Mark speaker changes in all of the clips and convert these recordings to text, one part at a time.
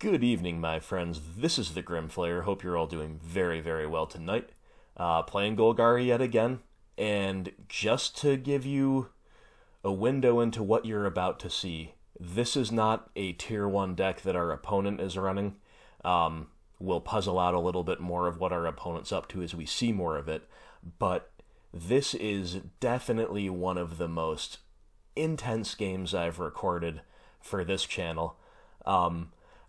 Speaker 1: Good evening, my friends. This is the Grim Flayer. Hope you're all doing very, very well tonight. Playing Golgari yet again, and just to give you a window into what you're about to see, this is not a Tier 1 deck that our opponent is running. We'll puzzle out a little bit more of what our opponent's up to as we see more of it, but this is definitely one of the most intense games I've recorded for this channel.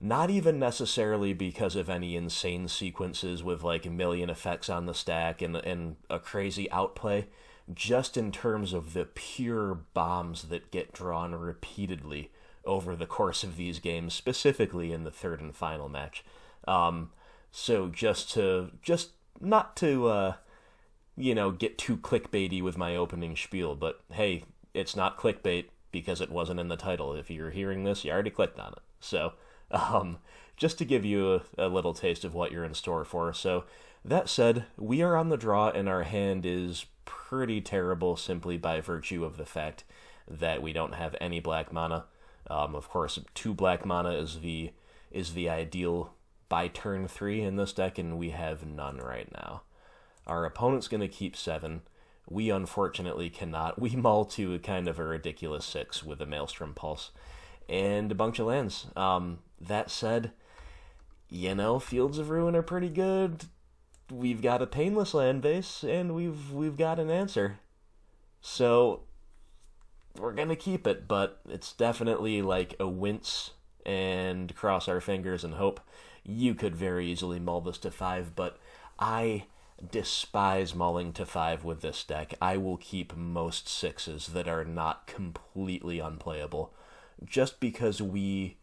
Speaker 1: Not even necessarily because of any insane sequences with like a million effects on the stack and a crazy outplay, just in terms of the pure bombs that get drawn repeatedly over the course of these games, specifically in the third and final match. So just not to get too clickbaity with my opening spiel, but hey, it's not clickbait because it wasn't in the title. If you're hearing this, you already clicked on it. So just to give you a little taste of what you're in store for. So, that said, we are on the draw and our hand is pretty terrible simply by virtue of the fact that we don't have any black mana. Of course, 2 black mana is the ideal by turn 3 in this deck, and we have none right now. Our opponent's going to keep 7. We unfortunately cannot. We mull to kind of a ridiculous 6 with a Maelstrom Pulse and a bunch of lands. That said, Fields of Ruin are pretty good. We've got a Painless land base, and we've got an answer. So, we're gonna keep it, but it's definitely like a wince and cross our fingers and hope. You could very easily mull this to 5, but I despise mulling to 5 with this deck. I will keep most 6s that are not completely unplayable, just because we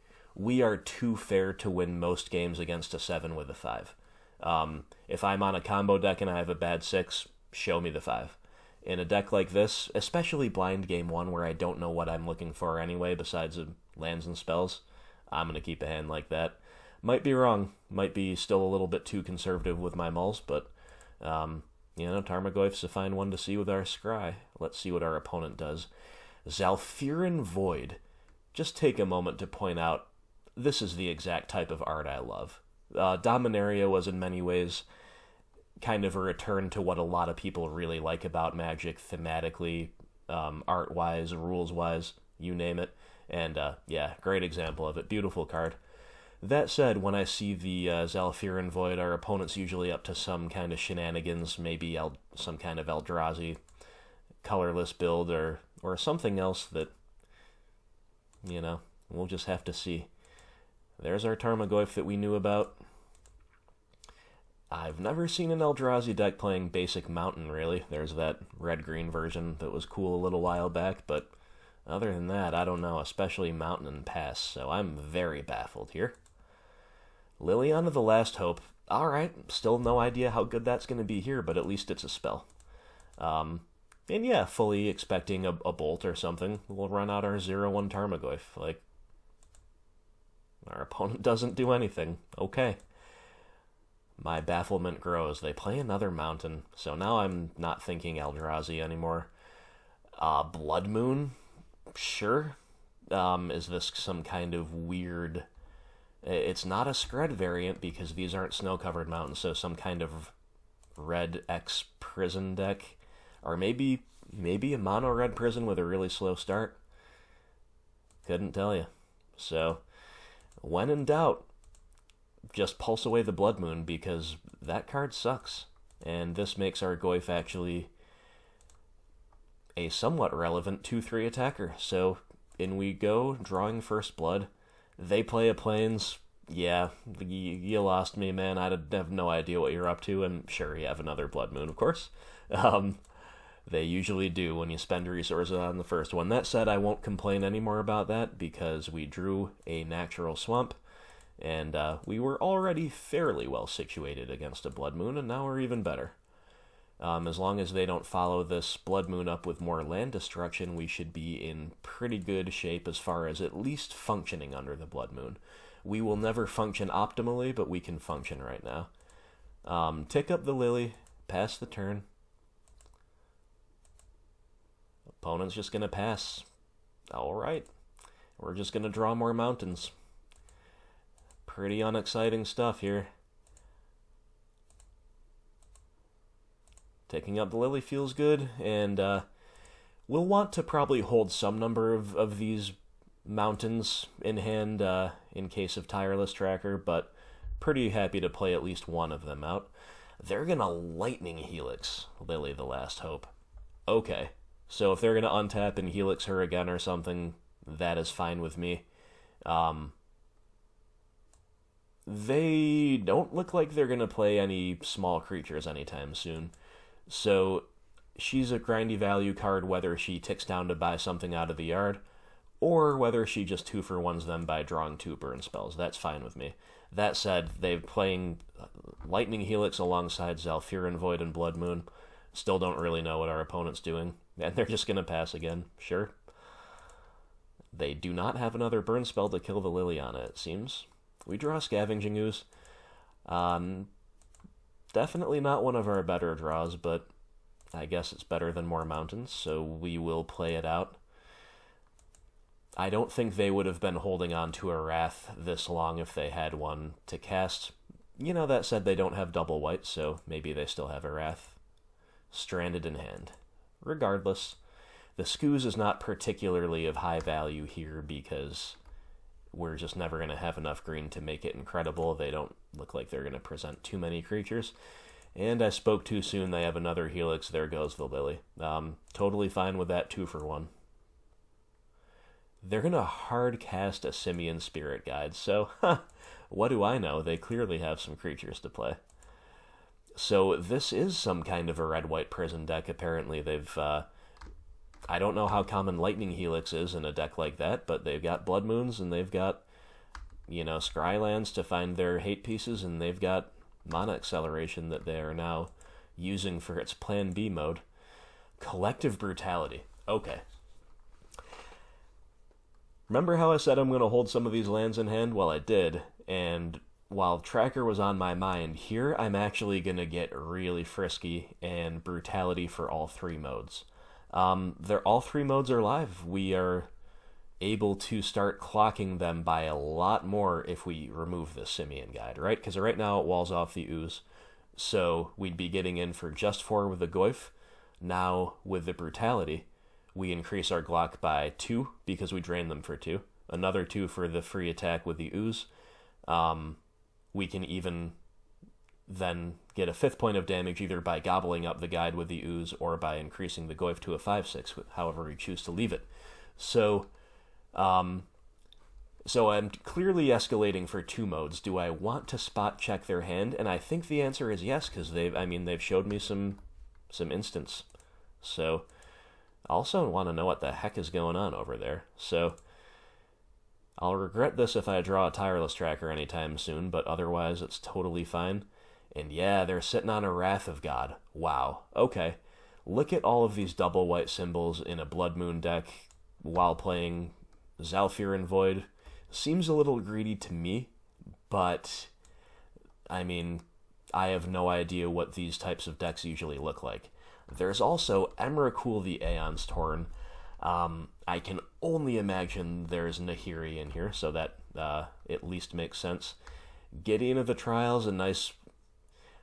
Speaker 1: are too fair to win most games against a 7 with a 5. If I'm on a combo deck and I have a bad 6, show me the 5. In a deck like this, especially blind game 1 where I don't know what I'm looking for anyway besides lands and spells, I'm going to keep a hand like that. Might be wrong. Might be still a little bit too conservative with my mulls, but, Tarmogoyf's a fine one to see with our Scry. Let's see what our opponent does. Zhalfirin Void. Just take a moment to point out, this is the exact type of art I love. Dominaria was in many ways kind of a return to what a lot of people really like about Magic thematically, art-wise, rules-wise, you name it. And, great example of it. Beautiful card. That said, when I see the Zhalfirin Void, our opponent's usually up to some kind of shenanigans, maybe some kind of Eldrazi colorless build or something else that, we'll just have to see. There's our Tarmogoyf that we knew about. I've never seen an Eldrazi deck playing basic Mountain, really. There's that red-green version that was cool a little while back, but other than that, I don't know, especially Mountain and Pass, so I'm very baffled here. Liliana of the Last Hope. Alright, still no idea how good that's going to be here, but at least it's a spell. Fully expecting a bolt or something. We'll run out our 0-1 Tarmogoyf. Our opponent doesn't do anything. Okay. My bafflement grows. They play another Mountain, so now I'm not thinking Eldrazi anymore. Blood Moon? Sure. Is this some kind of weird... It's not a Skred variant because these aren't snow-covered mountains, so some kind of red X prison deck. Or maybe a mono-red prison with a really slow start. Couldn't tell you. So, when in doubt, just pulse away the Blood Moon because that card sucks. And this makes our Goyf actually a somewhat relevant 2-3 attacker. So, in we go, drawing first blood. They play a Plains. Yeah, you lost me, man. I have no idea what you're up to. And sure, you have another Blood Moon, of course. They usually do when you spend resources on the first one. That said, I won't complain anymore about that because we drew a natural swamp, and we were already fairly well situated against a Blood Moon, and now we're even better. As long as they don't follow this Blood Moon up with more land destruction, we should be in pretty good shape as far as at least functioning under the Blood Moon. We will never function optimally, but we can function right now. Tick up the Lily, pass the turn. Opponent's just going to pass. Alright. We're just going to draw more mountains. Pretty unexciting stuff here. Taking out the Lily feels good, and we'll want to probably hold some number of these mountains in hand in case of Tireless Tracker, but pretty happy to play at least one of them out. They're going to Lightning Helix Lily the Last Hope. Okay, so if they're going to untap and Helix her again or something, that is fine with me. They don't look like they're going to play any small creatures anytime soon. So she's a grindy value card whether she ticks down to buy something out of the yard, or whether she just 2-for-1s them by drawing 2 burn spells. That's fine with me. That said, they're playing Lightning Helix alongside Zhalfirin Void and Blood Moon. Still don't really know what our opponent's doing, and they're just going to pass again. Sure. They do not have another burn spell to kill the Liliana, it seems. We draw Scavenging Ooze. Definitely not one of our better draws, but I guess it's better than more mountains, so we will play it out. I don't think they would have been holding on to a Wrath this long if they had one to cast. You know, that said, they don't have double white, so maybe they still have a Wrath stranded in hand. Regardless, the Scooz is not particularly of high value here because we're just never going to have enough green to make it incredible. They don't look like they're going to present too many creatures. And I spoke too soon. They have another Helix. There goes the Lily. Totally fine with that 2-for-1. They're going to hard cast a Simian Spirit Guide. So, what do I know? They clearly have some creatures to play. So this is some kind of a red-white prison deck. Apparently they've... I don't know how common Lightning Helix is in a deck like that, but they've got Blood Moons, and they've got, you know, Scrylands to find their hate pieces, and they've got Mana Acceleration that they are now using for its Plan B mode. Collective Brutality. Okay. Remember how I said I'm going to hold some of these lands in hand? Well, I did, and while Tracker was on my mind, here I'm actually going to get really frisky and Brutality for all 3 modes. All 3 modes are live. We are able to start clocking them by a lot more if we remove the Simian Guide, right? Because right now it walls off the Ooze, so we'd be getting in for just 4 with the Goyf. Now, with the Brutality, we increase our Glock by 2 because we drain them for 2. Another 2 for the free attack with the Ooze. We can even then get a 5th point of damage either by gobbling up the guide with the Ooze or by increasing the Goyf to a 5/6, however we choose to leave it. So I'm clearly escalating for 2 modes. Do I want to spot check their hand? And I think the answer is yes, because they've showed me some instants. So I also want to know what the heck is going on over there. So I'll regret this if I draw a Tireless Tracker anytime soon, but otherwise it's totally fine. And yeah, they're sitting on a Wrath of God. Wow. Okay. Look at all of these double white symbols in a Blood Moon deck while playing Zhalfirin Void. Seems a little greedy to me, but I mean, I have no idea what these types of decks usually look like. There's also Emrakul the Aeon's Torn. I can only imagine there's Nahiri in here, so that at least makes sense. Gideon of the Trials, a nice...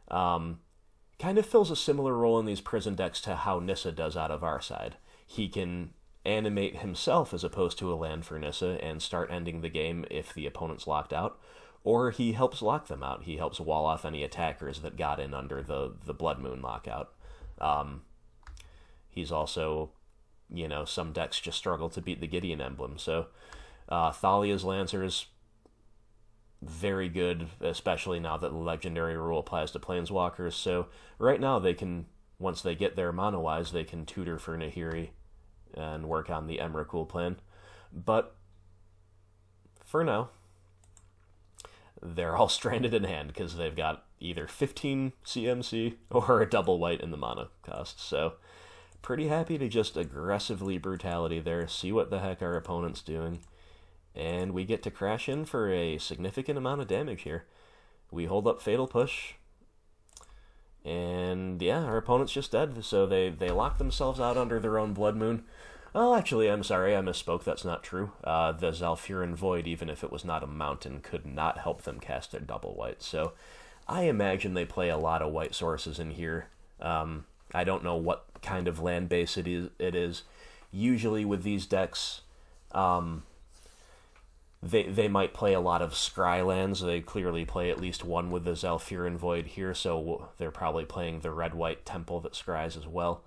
Speaker 1: kind of fills a similar role in these prison decks to how Nissa does out of our side. He can animate himself as opposed to a land for Nissa and start ending the game if the opponent's locked out, or he helps lock them out. He helps wall off any attackers that got in under the Blood Moon lockout. He's also, you know, some decks just struggle to beat the Gideon emblem, so Thalia's Lancers, very good, especially now that the legendary rule applies to Planeswalkers. So right now they can, once they get their mana-wise, they can tutor for Nahiri and work on the Emrakul plan. But for now, they're all stranded in hand because they've got either 15 CMC or a double white in the mana cost. So pretty happy to just aggressively Brutality there, see what the heck our opponent's doing. And we get to crash in for a significant amount of damage here. We hold up Fatal Push. And yeah, our opponent's just dead. So they lock themselves out under their own Blood Moon. Oh, actually, I'm sorry, I misspoke. That's not true. The Zhalfirin Void, even if it was not a mountain, could not help them cast their double white. So I imagine they play a lot of white sources in here. I don't know what kind of land base it is. Usually with these decks, they might play a lot of scry lands. They clearly play at least one with the Zhalfirin Void here, so they're probably playing the red-white temple that scries as well.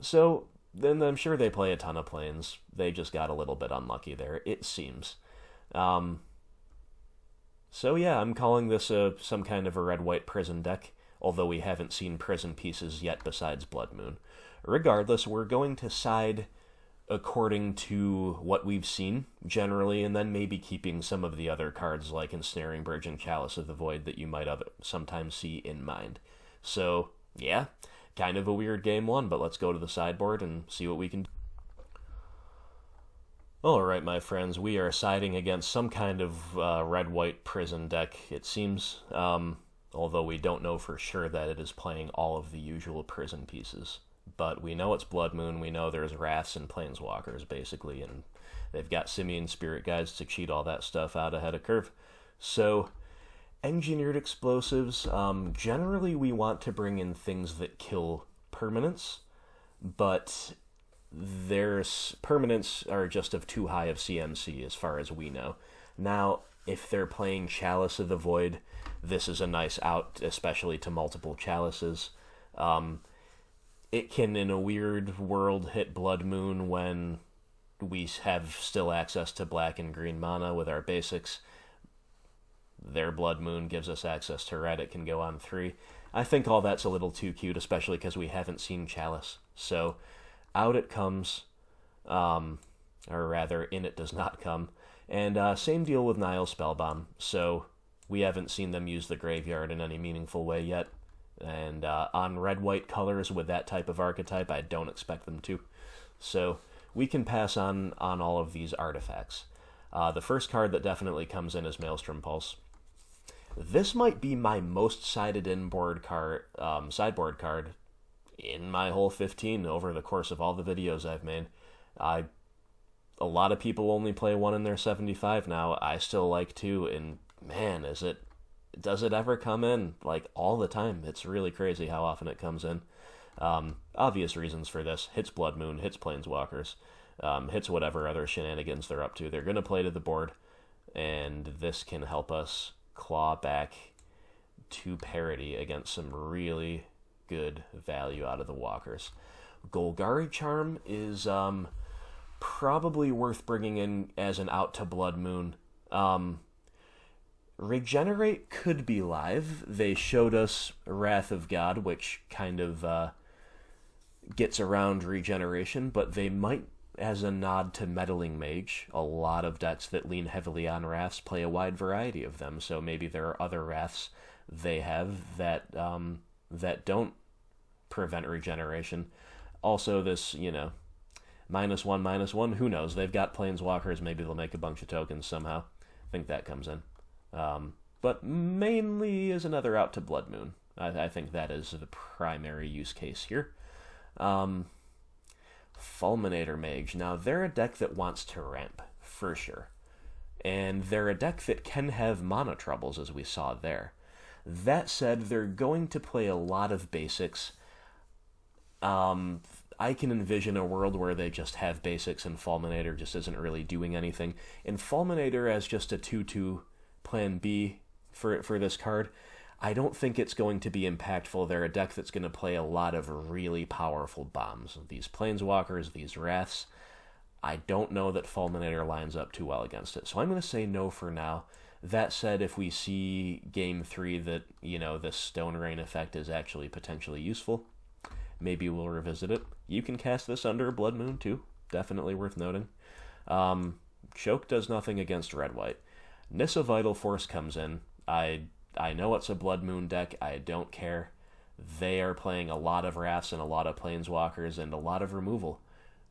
Speaker 1: So then I'm sure they play a ton of planes. They just got a little bit unlucky there, it seems. So yeah, I'm calling this some kind of a red-white prison deck, although we haven't seen prison pieces yet besides Blood Moon. Regardless, we're going to side according to what we've seen, generally, and then maybe keeping some of the other cards like Ensnaring Bridge and Chalice of the Void that you might sometimes see in mind. So, yeah, kind of a weird game one, but let's go to the sideboard and see what we can do. Alright, my friends, we are siding against some kind of red-white prison deck, it seems, although we don't know for sure that it is playing all of the usual prison pieces. But we know it's Blood Moon, we know there's Wraths and Planeswalkers, basically, and they've got Simian Spirit Guides to cheat all that stuff out ahead of curve. So, Engineered Explosives, generally we want to bring in things that kill permanents, but their permanents are just of too high of CMC as far as we know. Now, if they're playing Chalice of the Void, this is a nice out, especially to multiple Chalices. It can, in a weird world, hit Blood Moon when we have still access to black and green mana with our basics. Their Blood Moon gives us access to red. It can go on 3. I think all that's a little too cute, especially because we haven't seen Chalice. So, out it comes, or rather, in it does not come. And same deal with Nile Spellbomb. So, we haven't seen them use the graveyard in any meaningful way yet. And on red-white colors with that type of archetype, I don't expect them to. So we can pass on all of these artifacts. The first card that definitely comes in is Maelstrom Pulse. This might be my most sided sideboard card in my whole 15 over the course of all the videos I've made. A lot of people only play 1 in their 75 now. I still like 2, and man, does it ever come in, like, all the time? It's really crazy how often it comes in. Obvious reasons for this. Hits Blood Moon, hits Planeswalkers, hits whatever other shenanigans they're up to. They're going to play to the board, and this can help us claw back to parity against some really good value out of the walkers. Golgari Charm is probably worth bringing in as an out to Blood Moon. Regenerate could be live. They showed us Wrath of God, which kind of gets around regeneration, but they might, as a nod to Meddling Mage, a lot of decks that lean heavily on Wraths play a wide variety of them, so maybe there are other Wraths they have that that don't prevent regeneration. Also, this, -1/-1, who knows? They've got Planeswalkers, maybe they'll make a bunch of tokens somehow. I think that comes in. But mainly is another out to Blood Moon. I think that is the primary use case here. Fulminator Mage. Now, they're a deck that wants to ramp, for sure. And they're a deck that can have mana troubles, as we saw there. That said, they're going to play a lot of basics. I can envision a world where they just have basics and Fulminator just isn't really doing anything. And Fulminator as just a 2/2 plan B for this card, I don't think it's going to be impactful. They're a deck that's going to play a lot of really powerful bombs. These Planeswalkers, these Wraths, I don't know that Fulminator lines up too well against it. So I'm going to say no for now. That said, if we see Game 3 that, this Stone Rain effect is actually potentially useful, maybe we'll revisit it. You can cast this under Blood Moon, too. Definitely worth noting. Choke does nothing against red-white. Nissa Vital Force comes in. I know it's a Blood Moon deck. I don't care. They are playing a lot of Wraths and a lot of Planeswalkers and a lot of removal.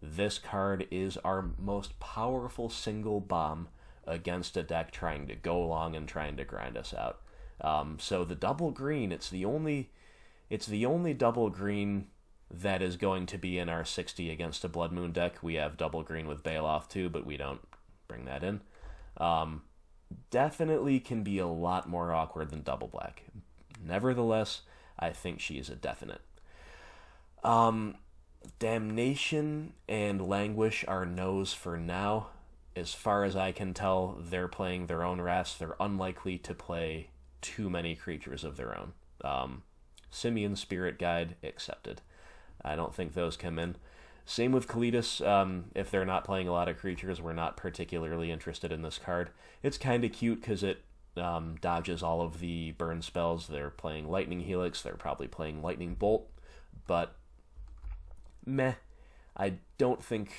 Speaker 1: This card is our most powerful single bomb against a deck trying to go along and trying to grind us out. So the double green, it's the only double green that is going to be in our 60 against a Blood Moon deck. We have double green with Bailoff too, but we don't bring that in. Definitely can be a lot more awkward than double black. Nevertheless, I think she is a definite. Damnation and Languish are no's for now. As far as I can tell, they're playing their own wraths. They're unlikely to play too many creatures of their own. Simian Spirit Guide, accepted. I don't think those come in. Same with Kalitas. If they're not playing a lot of creatures, we're not particularly interested in this card. It's kind of cute because it dodges all of the burn spells. They're playing Lightning Helix. They're probably playing Lightning Bolt. But, meh. I don't think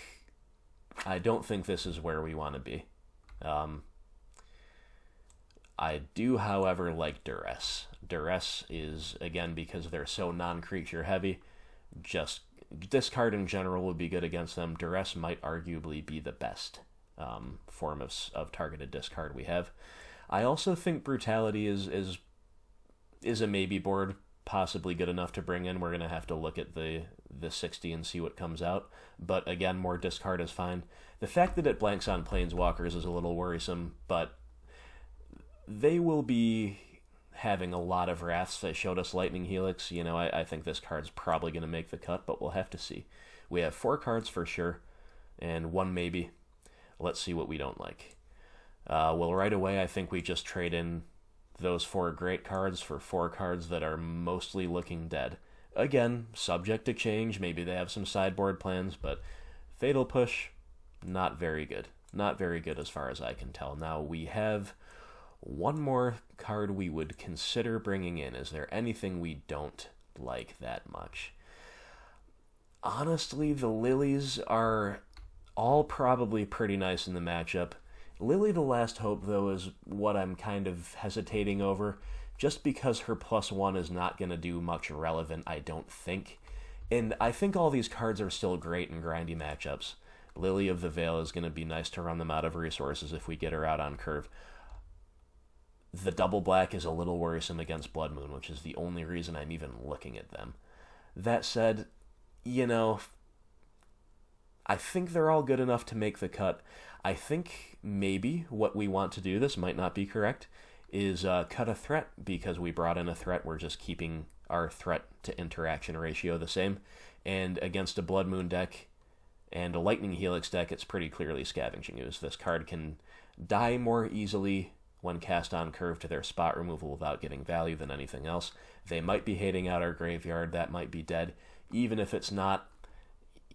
Speaker 1: this is where we want to be. I do, however, like Duress. Duress is, again, because they're so non-creature heavy, just discard in general would be good against them. Duress might arguably be the best form of targeted discard we have. I also think Brutality is a maybe board, possibly good enough to bring in. We're going to have to look at the 60 and see what comes out. But again, more discard is fine. The fact that it blanks on Planeswalkers is a little worrisome, but they will be having a lot of wraths. They showed us Lightning Helix. I think this card's probably going to make the cut, but we'll have to see. We have 4 cards for sure, and 1 maybe. Let's see what we don't like. Well, right away, I think we just trade in those 4 great cards for 4 cards that are mostly looking dead. Again, subject to change. Maybe they have some sideboard plans, but Fatal Push, not very good. Not very good as far as I can tell. Now, we have one more card we would consider bringing in. Is there anything we don't like that much? Honestly, the Lilies are all probably pretty nice in the matchup. Lily the Last Hope, though, is what I'm kind of hesitating over, just because her +1 is not going to do much relevant, I don't think. And I think all these cards are still great in grindy matchups. Lily of the Veil is going to be nice to run them out of resources if we get her out on curve. The double black is a little worrisome against Blood Moon, which is the only reason I'm even looking at them. That said, I think they're all good enough to make the cut. I think maybe what we want to do, this might not be correct, is cut a threat, because we brought in a threat. We're just keeping our threat to interaction ratio the same. And against a Blood Moon deck and a Lightning Helix deck, it's pretty clearly Scavenging Ooze. This card can die more easily when cast on curve to their spot removal without getting value than anything else. They might be hating out our graveyard. That might be dead. Even if it's not,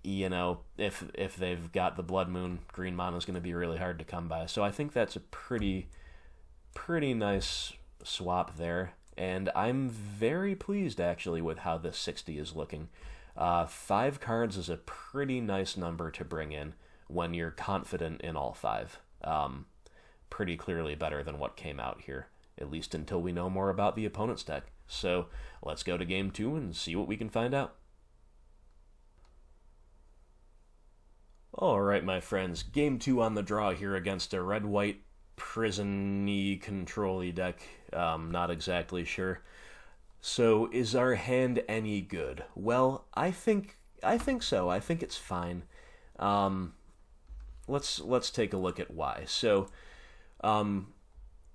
Speaker 1: if they've got the Blood Moon, green mana is going to be really hard to come by. So I think that's a pretty nice swap there. And I'm very pleased, actually, with how this 60 is looking. 5 cards is a pretty nice number to bring in when you're confident in all 5. Pretty clearly better than what came out here, at least until we know more about the opponent's deck. So let's go to game 2 and see what we can find out. Alright, my friends, game 2 on the draw here against a red-white prison-y control-y deck. Not exactly sure. So, is our hand any good? Well, I think so. I think it's fine. Let's take a look at why. So,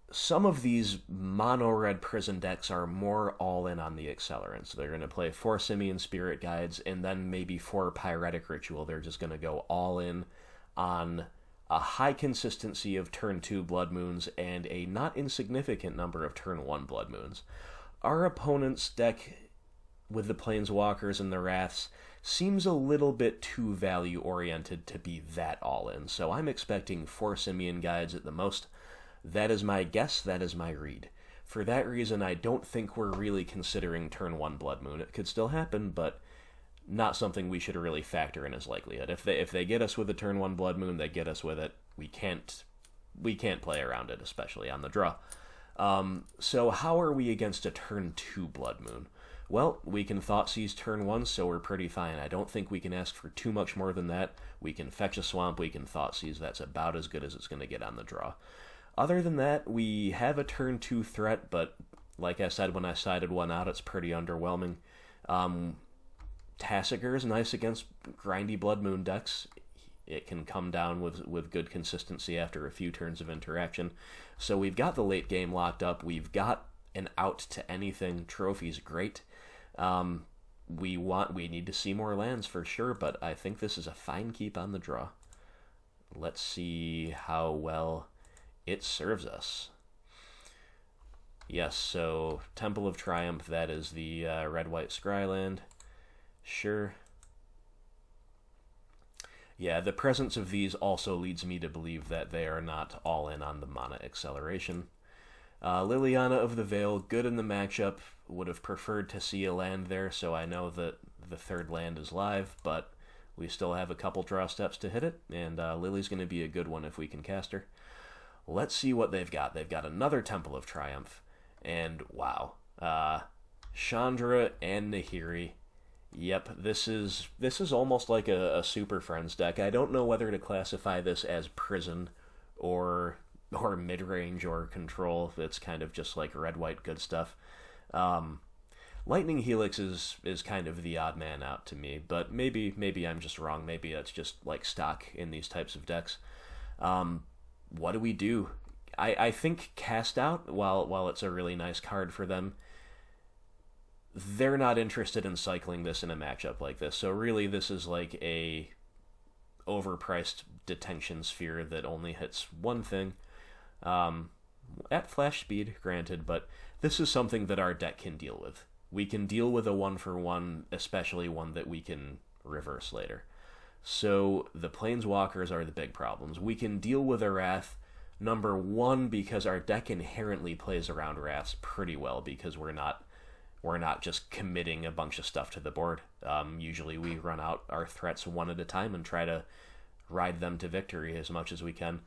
Speaker 1: some of these mono-red prison decks are more all-in on the accelerants. They're going to play 4 Simian Spirit Guides and then maybe 4 Pyretic Ritual. They're just going to go all-in on a high consistency of turn 2 Blood Moons and a not insignificant number of turn 1 Blood Moons. Our opponent's deck with the Planeswalkers and the Wraths seems a little bit too value-oriented to be that all-in, so I'm expecting 4 Simian Guides at the most. That is my guess, that is my read. For that reason, I don't think we're really considering turn 1 Blood Moon. It could still happen, but not something we should really factor in as likelihood. If they get us with a turn 1 Blood Moon, they get us with it. We can't play around it, especially on the draw. So how are we against a turn 2 Blood Moon? Well, we can Thoughtseize turn 1, so we're pretty fine. I don't think we can ask for too much more than that. We can fetch a Swamp, we can Thoughtseize. That's about as good as it's going to get on the draw. Other than that, we have a turn 2 threat, but like I said when I sided one out, it's pretty underwhelming. Tassiger is nice against grindy Blood Moon decks. It can come down with good consistency after a few turns of interaction. So we've got the late game locked up. We've got an out to anything. Trophy's great. We need to see more lands for sure, but I think this is a fine keep on the draw. Let's see how well it serves us. Yes, so Temple of Triumph, that is the red-white Scryland. Sure. Yeah, the presence of these also leads me to believe that they are not all in on the mana acceleration. Liliana of the Veil, good in the matchup. Would have preferred to see a land there, so I know that the third land is live, but we still have a couple draw steps to hit it, and Lily's going to be a good one if we can cast her. Let's see what they've got. They've got another Temple of Triumph, and wow. Chandra and Nahiri. Yep, this is almost like a Super Friends deck. I don't know whether to classify this as Prison or Midrange or Control. It's kind of just like red-white good stuff. Lightning Helix is kind of the odd man out to me, but maybe I'm just wrong. Maybe it's just like stock in these types of decks. What do we do? I think Cast Out, while it's a really nice card for them, they're not interested in cycling this in a matchup like this. So really, this is like a overpriced detention sphere that only hits one thing. At flash speed, granted, but this is something that our deck can deal with. We can deal with a 1-for-1, especially one that we can reverse later. So the Planeswalkers are the big problems. We can deal with a Wrath, number one, because our deck inherently plays around Wraths pretty well, because we're not just committing a bunch of stuff to the board. Usually we run out our threats one at a time and try to ride them to victory as much as we can.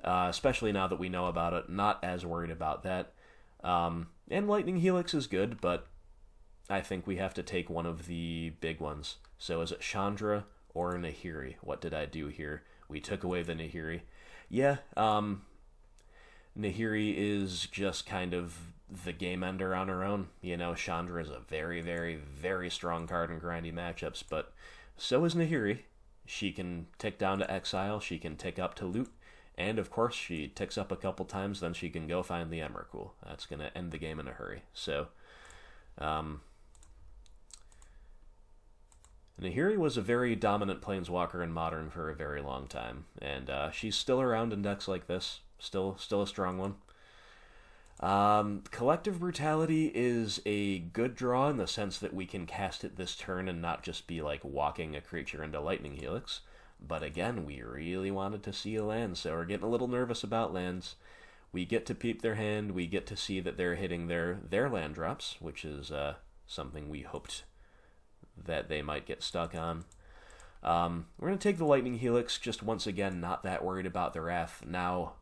Speaker 1: Especially now that we know about it, not as worried about that. And Lightning Helix is good, but I think we have to take one of the big ones. So is it Chandra or Nahiri? What did I do here? We took away the Nahiri. Yeah, Nahiri is just kind of the game ender on her own. You know, Chandra is a very, very, very strong card in grindy matchups, but so is Nahiri. She can tick down to exile, she can tick up to loot, and of course she ticks up a couple times, then she can go find the Emrakul. That's going to end the game in a hurry. So, Nahiri was a very dominant planeswalker in Modern for a very long time, and she's still around in decks like this. Still a strong one. Collective Brutality is a good draw in the sense that we can cast it this turn and not just be like walking a creature into Lightning Helix. But again, we really wanted to see a land, so we're getting a little nervous about lands. We get to peep their hand, we get to see that they're hitting their land drops, which is something we hoped that they might get stuck on. We're going to take the Lightning Helix, just once again, not that worried about the Wrath. Now,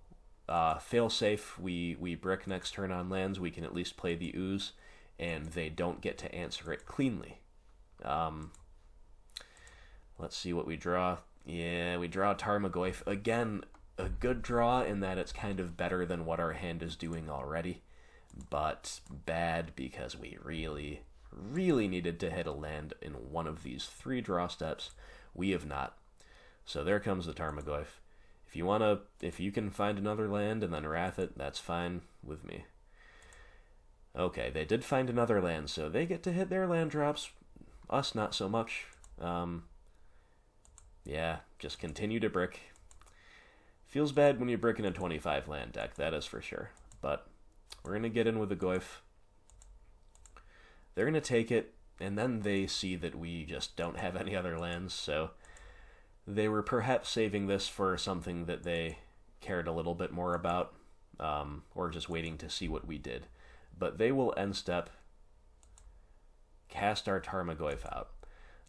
Speaker 1: fail-safe, we brick next turn on lands, we can at least play the Ooze, and they don't get to answer it cleanly. Let's see what we draw. Yeah, we draw Tarmogoyf. Again, a good draw in that it's kind of better than what our hand is doing already, but bad because we really, really needed to hit a land in one of these 3 draw steps. We have not. So there comes the Tarmogoyf. If you can find another land and then wrath it, that's fine with me. Okay, they did find another land, so they get to hit their land drops. Us, not so much. Yeah, just continue to brick. Feels bad when you brick in a 25 land deck, that is for sure. But we're going to get in with the Goyf. They're going to take it, and then they see that we just don't have any other lands, so they were perhaps saving this for something that they cared a little bit more about, or just waiting to see what we did. But they will end step, cast our Tarmogoyf out.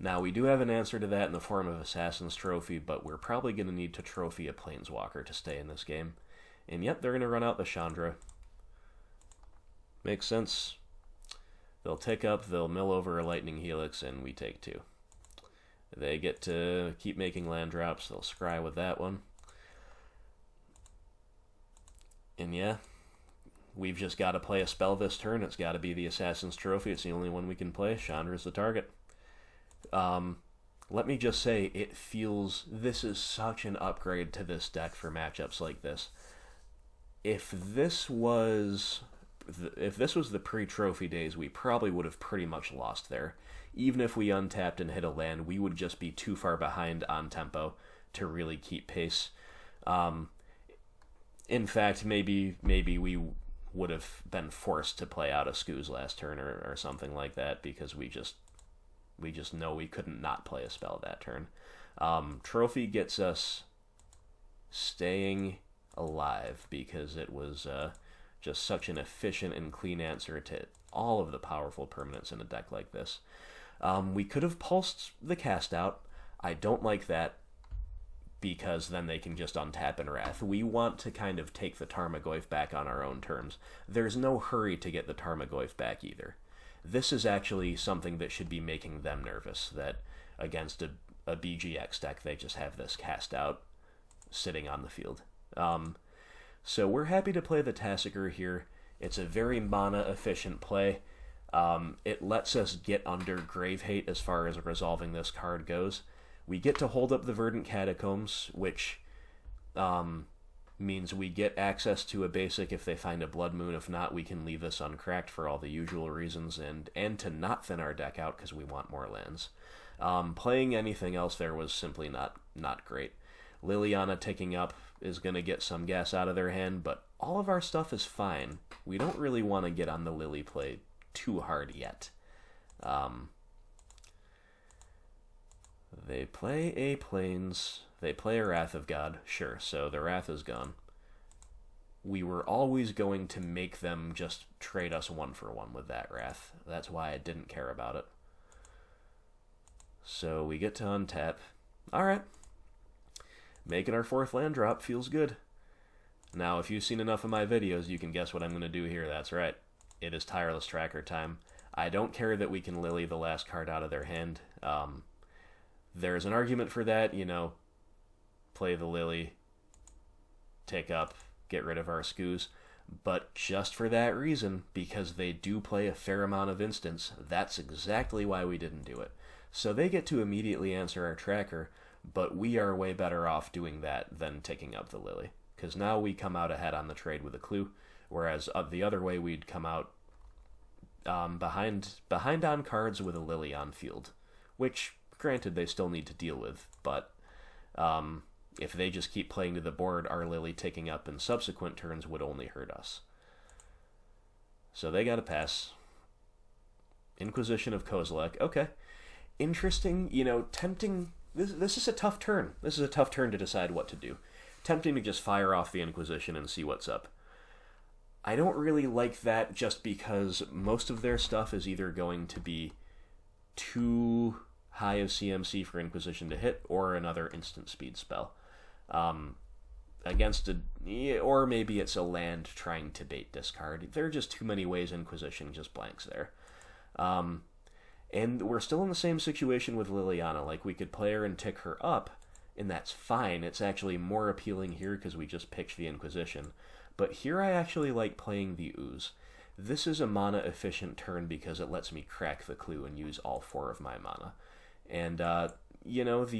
Speaker 1: Now, we do have an answer to that in the form of Assassin's Trophy, but we're probably going to need to trophy a Planeswalker to stay in this game. And yep, they're going to run out the Chandra. Makes sense. They'll tick up, they'll mill over a Lightning Helix, and we take 2. They get to keep making land drops, they'll scry with that one. And yeah, we've just got to play a spell this turn. It's got to be the Assassin's Trophy. It's the only one we can play. Chandra's the target. Let me just say, this is such an upgrade to this deck for matchups like this. If this was the pre-trophy days, we probably would have pretty much lost there. Even if we untapped and hit a land, we would just be too far behind on tempo to really keep pace. In fact, maybe we would have been forced to play out a Scooz last turn or something like that, because we just know we couldn't not play a spell that turn. Trophy gets us staying alive because it was just such an efficient and clean answer to all of the powerful permanents in a deck like this. We could have pulsed the cast out. I don't like that, because then they can just untap and Wrath. We want to kind of take the Tarmogoyf back on our own terms. There's no hurry to get the Tarmogoyf back either. This is actually something that should be making them nervous, that against a BGX deck, they just have this cast out sitting on the field. So we're happy to play the Tassiger here. It's a very mana-efficient play. It lets us get under Grave Hate as far as resolving this card goes. We get to hold up the Verdant Catacombs, which means we get access to a basic if they find a Blood Moon. If not, we can leave this uncracked for all the usual reasons, and to not thin our deck out because we want more lands. Playing anything else there was simply not great. Liliana ticking up is going to get some gas out of their hand, but all of our stuff is fine. We don't really want to get on the Lily play too hard yet. They play a Plains. They play a Wrath of God. Sure, so the Wrath is gone. We were always going to make them just trade us 1-for-1 with that Wrath. That's why I didn't care about it. So we get to untap. Alright. Making our 4th land drop feels good. Now, if you've seen enough of my videos, you can guess what I'm going to do here. That's right. It is Tireless Tracker time. I don't care that we can Lily the last card out of their hand. There's an argument for that, play the Lily, take up, get rid of our Scooz. But just for that reason, because they do play a fair amount of instants, that's exactly why we didn't do it. So they get to immediately answer our tracker, but we are way better off doing that than taking up the Lily. Because now we come out ahead on the trade with a clue, whereas the other way we'd come out behind on cards with a Lily on field, which, granted, they still need to deal with, but if they just keep playing to the board, our Lily taking up in subsequent turns would only hurt us. So they got to pass. Inquisition of Kozilek. Okay. Interesting, tempting. This is a tough turn. This is a tough turn to decide what to do. Tempting to just fire off the Inquisition and see what's up. I don't really like that, just because most of their stuff is either going to be too high of CMC for Inquisition to hit, or another instant speed spell. Or maybe it's a land trying to bait discard. There are just too many ways Inquisition just blanks there. And we're still in the same situation with Liliana. Like, we could play her and tick her up, and that's fine. It's actually more appealing here because we just pitched the Inquisition. But here I actually like playing the Ooze. This is a mana-efficient turn because it lets me crack the clue and use all 4 of my mana. And, the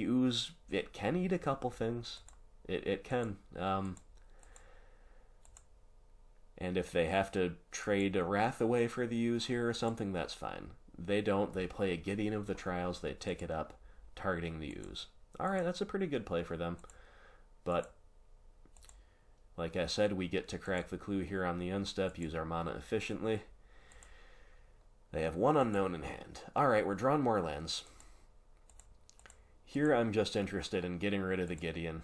Speaker 1: Ooze, it can eat a couple things. It can. And if they have to trade a Wrath away for the Ooze here or something, that's fine. They don't. They play a Gideon of the Trials. They take it up, targeting the Ooze. Alright, that's a pretty good play for them. But, like I said, we get to crack the clue here on the end step, use our mana efficiently. They have 1 unknown in hand. Alright, we're drawing more lands. Here I'm just interested in getting rid of the Gideon.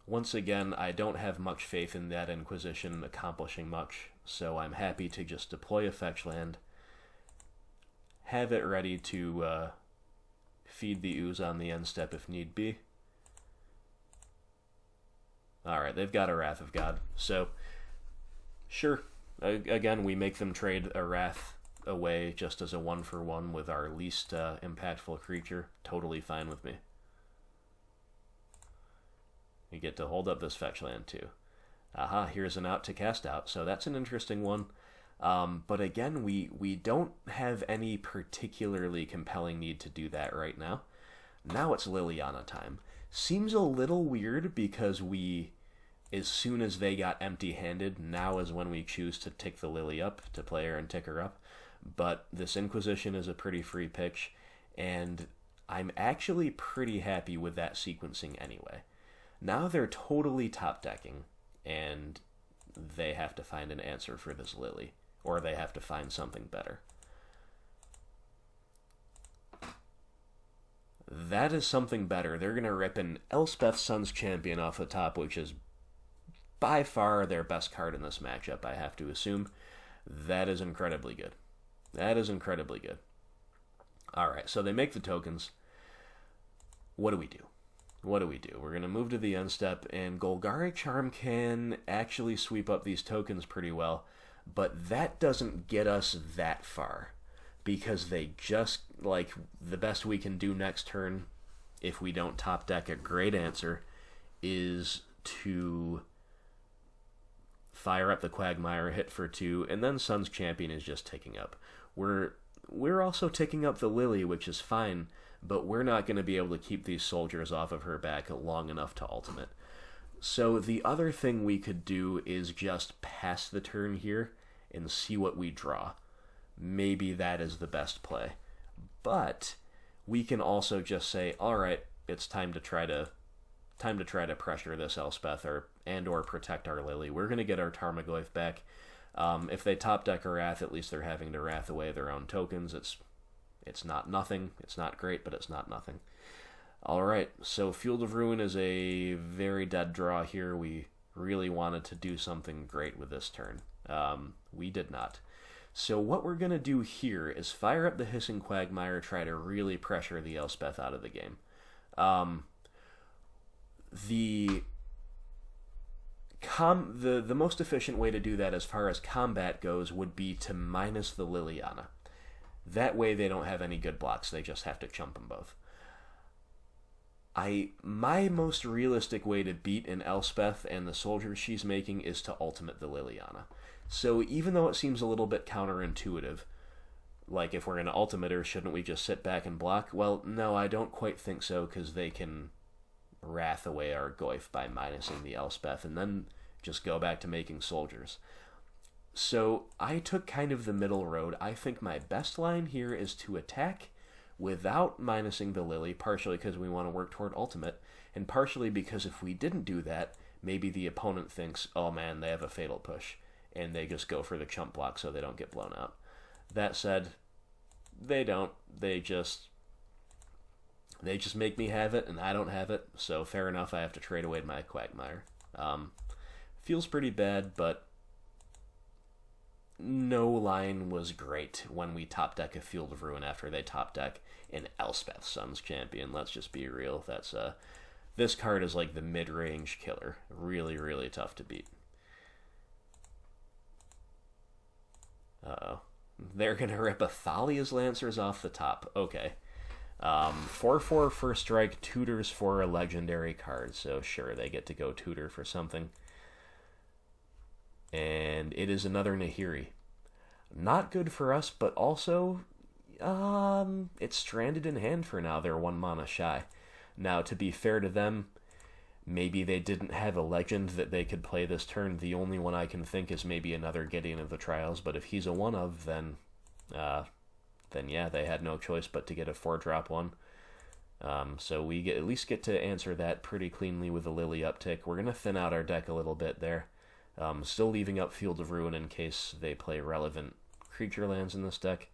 Speaker 1: Once again, I don't have much faith in that Inquisition accomplishing much, so I'm happy to just deploy a fetch land, have it ready to feed the Ooze on the end step if need be. Alright, they've got a Wrath of God, so sure, again, we make them trade a Wrath away just as a 1-for-1 with our least impactful creature. Totally fine with me. We get to hold up this fetch land too. Aha, here's an out to cast out, so that's an interesting one. But again, we don't have any particularly compelling need to do that right now. Now it's Liliana time. Seems a little weird because as soon as they got empty-handed, now is when we choose to tick the Lily up, to play her and tick her up. But this Inquisition is a pretty free pitch, and I'm actually pretty happy with that sequencing anyway. Now they're totally top-decking, and they have to find an answer for this Lily, or they have to find something better. That is something better. They're going to rip an Elspeth Sun's Champion off the top, which is by far their best card in this matchup, I have to assume. That is incredibly good. That is incredibly good. Alright, so they make the tokens. What do we do? What do we do? We're going to move to the end step, and Golgari Charm can actually sweep up these tokens pretty well, but that doesn't get us that far, because they just, like, the best we can do next turn, if we don't top deck a great answer, is to fire up the Quagmire, hit for 2, and then Sun's Champion is just ticking up. We're also ticking up the Lily, which is fine, but we're not going to be able to keep these soldiers off of her back long enough to ultimate. So the other thing we could do is just pass the turn here and see what we draw. Maybe that is the best play. But we can also just say, alright, it's time to try to pressure this Elspeth or protect our Lily. We're going to get our Tarmogoyf back. If they top deck a Wrath, at least they're having to Wrath away their own tokens. It's not nothing. It's not great, but it's not nothing. Alright, so Field of Ruin is a very dead draw here. We really wanted to do something great with this turn. We did not. So what we're going to do here is fire up the Hissing Quagmire, try to really pressure the Elspeth out of the game. The most efficient way to do that as far as combat goes would be to minus the Liliana. That way they don't have any good blocks, they just have to chump them both. My most realistic way to beat an Elspeth and the soldiers she's making is to ultimate the Liliana. So even though it seems a little bit counterintuitive, like if we're going to ultimate her, shouldn't we just sit back and block? Well, no, I don't quite think so, because they can Wrath away our Goyf by minusing the Elspeth, and then just go back to making soldiers. So I took kind of the middle road. I think my best line here is to attack without minusing the Lily, partially because we want to work toward ultimate, and partially because if we didn't do that, maybe the opponent thinks, oh man, they have a fatal push, and they just go for the chump block so they don't get blown out. That said, they don't. They just make me have it, and I don't have it, so fair enough, I have to trade away my Quagmire. Feels pretty bad, but no line was great when we top deck a Field of Ruin after they top deck an Elspeth Sun's Champion. Let's just be real. That's this card is like the mid-range killer. Really, really tough to beat. Uh-oh. They're going to rip a Thalia's Lancers off the top. Okay. 4/4 first strike, tutors for a legendary card, so sure, they get to go tutor for something. And it is another Nahiri. Not good for us, but also, it's stranded in hand for now. They're 1 mana shy. Now, to be fair to them, maybe they didn't have a legend that they could play this turn. The only one I can think is maybe another Gideon of the Trials, but if he's a 1/of, then yeah, they had no choice but to get a 4-drop one. So we at least get to answer that pretty cleanly with a Lily uptick. We're going to thin out our deck a little bit there. Still leaving up Field of Ruin in case they play relevant creature lands in this deck.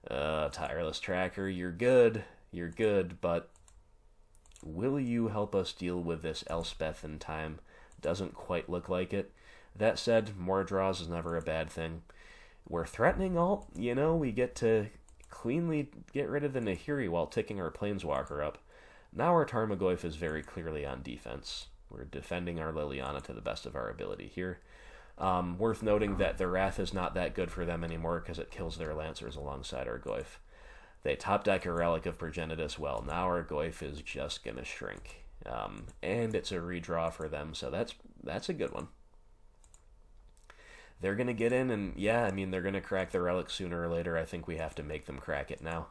Speaker 1: Tireless Tracker, you're good, but will you help us deal with this Elspeth in time? Doesn't quite look like it. That said, more draws is never a bad thing. We're threatening alt, we get to cleanly get rid of the Nahiri while ticking our Planeswalker up. Now our Tarmogoyf is very clearly on defense. We're defending our Liliana to the best of our ability here. Worth noting that the Wrath is not that good for them anymore because it kills their Lancers alongside our Goyf. They top deck a Relic of Progenitus. Well, now our Goyf is just going to shrink. And it's a redraw for them, so that's a good one. they're going to get in, and yeah, I mean, they're going to crack the relic sooner or later. I think we have to make them crack it now.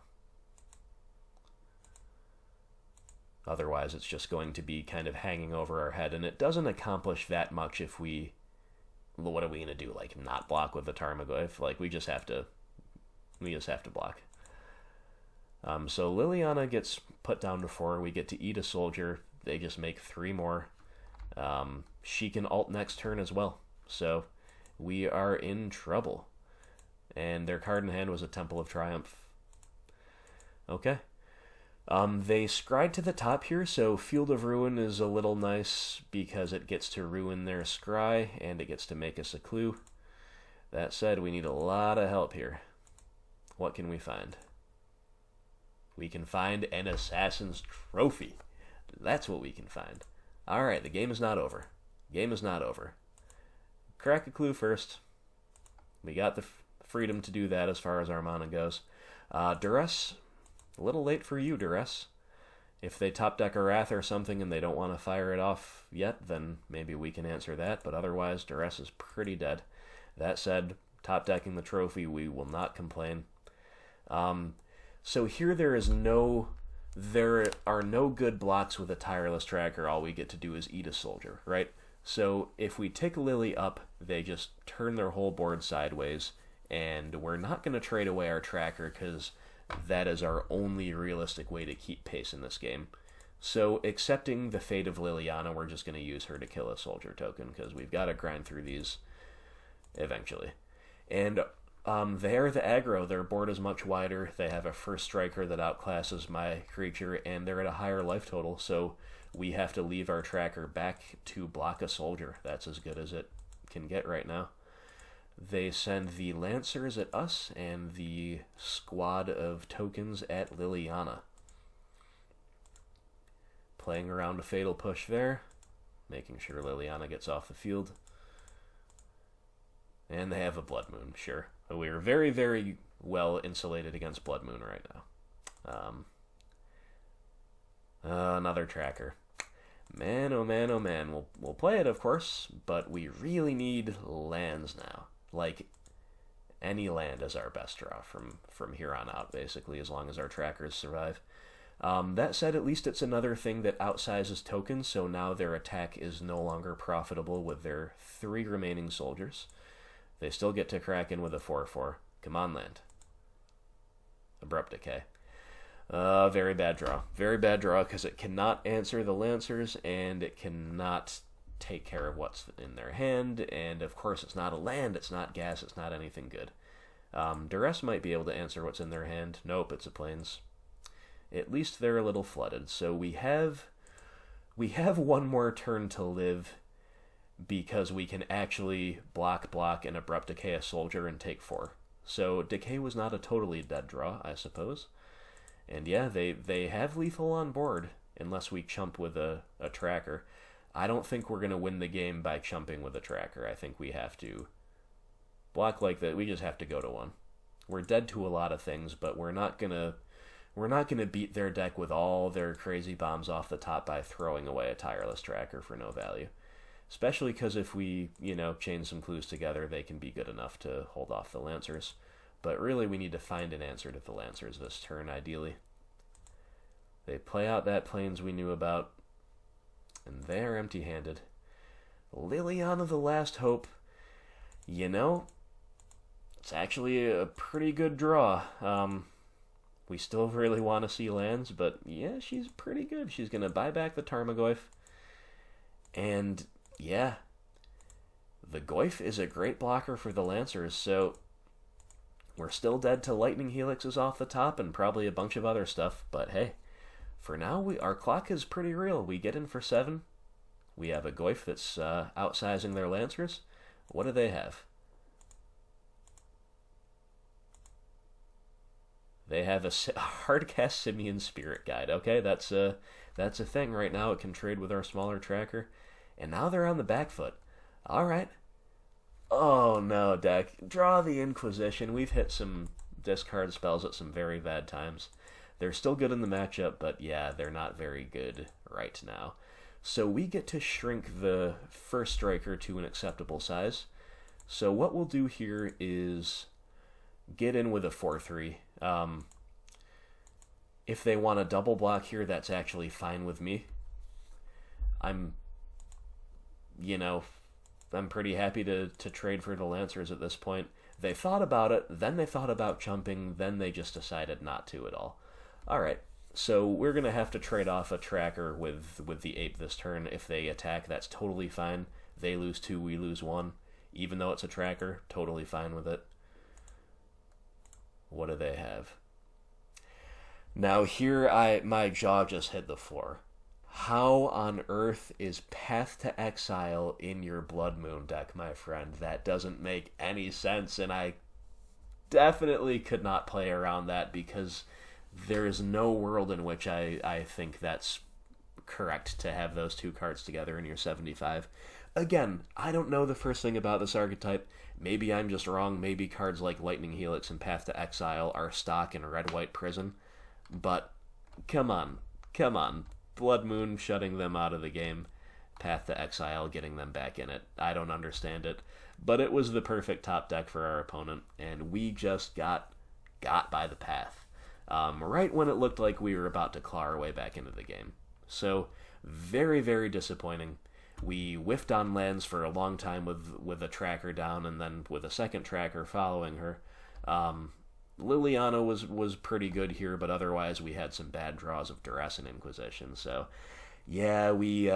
Speaker 1: Otherwise, it's just going to be kind of hanging over our head, and it doesn't accomplish that much if we... What are we going to do? Like, not block with the Tarmogoyf? Like, we just have to block. So Liliana gets put down to 4. We get to eat a soldier. They just make 3 more. She can ult next turn as well. So we are in trouble. And their card in hand was a Temple of Triumph. Okay. They scryed to the top here, so Field of Ruin is a little nice because it gets to ruin their scry, and it gets to make us a clue. That said, we need a lot of help here. What can we find? We can find an Assassin's Trophy. That's what we can find. Alright, the game is not over. Game is not over. Crack a clue first. We got the freedom to do that as far as our mana goes. Duress... A little late for you, Duress. If they top deck a Wrath or something and they don't want to fire it off yet, then maybe we can answer that, but otherwise, Duress is pretty dead. That said, top decking the trophy, we will not complain. So here there are no good blocks with a Tireless Tracker. All we get to do is eat a soldier, right? So if we tick Lily up, they just turn their whole board sideways, and we're not going to trade away our tracker because that is our only realistic way to keep pace in this game. So, accepting the fate of Liliana, we're just going to use her to kill a soldier token, because we've got to grind through these eventually. And they're the aggro. Their board is much wider. They have a first striker that outclasses my creature, and they're at a higher life total, so we have to leave our tracker back to block a soldier. That's as good as it can get right now. They send the Lancers at us and the squad of tokens at Liliana. Playing around a Fatal Push there, making sure Liliana gets off the field. And they have a Blood Moon, sure. We are very, very well insulated against Blood Moon right now. Another tracker. Man, oh man, oh man. We'll play it, of course, but we really need lands now. Like, any land is our best draw from here on out, basically, as long as our trackers survive. That said, at least it's another thing that outsizes tokens, so now their attack is no longer profitable with their 3 remaining soldiers. They still get to crack in with a 4/4. Come on, land. Abrupt Decay. Very bad draw. Very bad draw, because it cannot answer the Lancers, and it cannot take care of what's in their hand, and of course it's not a land, it's not gas, it's not anything good. Duress might be able to answer what's in their hand. Nope, it's a plains. At least they're a little flooded, so we have 1 more turn to live, because we can actually block, and abrupt decay a soldier and take 4. So decay was not a totally dead draw, I suppose. And yeah, they have lethal on board, unless we chump with a tracker. I don't think we're going to win the game by chumping with a tracker. I think we have to block like that. We just have to go to 1. We're dead to a lot of things, but we're not going to beat their deck with all their crazy bombs off the top by throwing away a Tireless Tracker for no value. Especially because if we, chain some clues together, they can be good enough to hold off the Lancers. But really, we need to find an answer to the Lancers this turn, ideally. They play out that plains we knew about, and they're empty-handed. Liliana the Last Hope, it's actually a pretty good draw. We still really want to see lands, but yeah, she's pretty good. She's going to buy back the Tarmogoyf. And yeah, the Goyf is a great blocker for the Lancers, so we're still dead to Lightning Helixes off the top and probably a bunch of other stuff, but hey, for now, our clock is pretty real. We get in for 7. We have a Goyf that's outsizing their Lancers. What do they have? They have a hardcast Simian Spirit Guide. Okay, that's a thing right now. It can trade with our smaller tracker. And now they're on the back foot. All right. Oh no, deck. Draw the Inquisition. We've hit some discard spells at some very bad times. They're still good in the matchup, but yeah, they're not very good right now. So we get to shrink the first striker to an acceptable size. So what we'll do here is get in with a 4-3. If they want a double block here, that's actually fine with me. I'm pretty happy to trade for the Lancers at this point. They thought about it, then they thought about jumping, then they just decided not to at all. Alright, so we're going to have to trade off a tracker with the ape this turn. If they attack, that's totally fine. They lose 2, we lose 1. Even though it's a tracker, totally fine with it. What do they have? Now here, my jaw just hit the floor. How on earth is Path to Exile in your Blood Moon deck, my friend? That doesn't make any sense, and I definitely could not play around that because there is no world in which I think that's correct to have those two cards together in your 75. Again, I don't know the first thing about this archetype. Maybe I'm just wrong. Maybe cards like Lightning Helix and Path to Exile are stock in Red-White Prison. But, come on. Blood Moon shutting them out of the game. Path to Exile getting them back in it. I don't understand it. But it was the perfect top deck for our opponent, and we just got by the Path. Right when it looked like we were about to claw our way back into the game. So, very, very disappointing. We whiffed on lands for a long time with a tracker down and then with a second tracker following her. Liliana was pretty good here, but otherwise we had some bad draws of Duress and Inquisition. So, yeah, we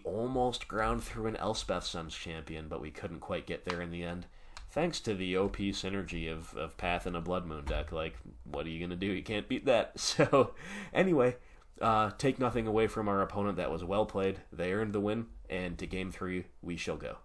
Speaker 1: almost ground through an Elspeth Sun's champion, but we couldn't quite get there in the end. Thanks to the OP synergy of Path and a Blood Moon deck. Like, what are you going to do? You can't beat that. So, anyway, take nothing away from our opponent. That was well played. They earned the win, and to Game 3 we shall go.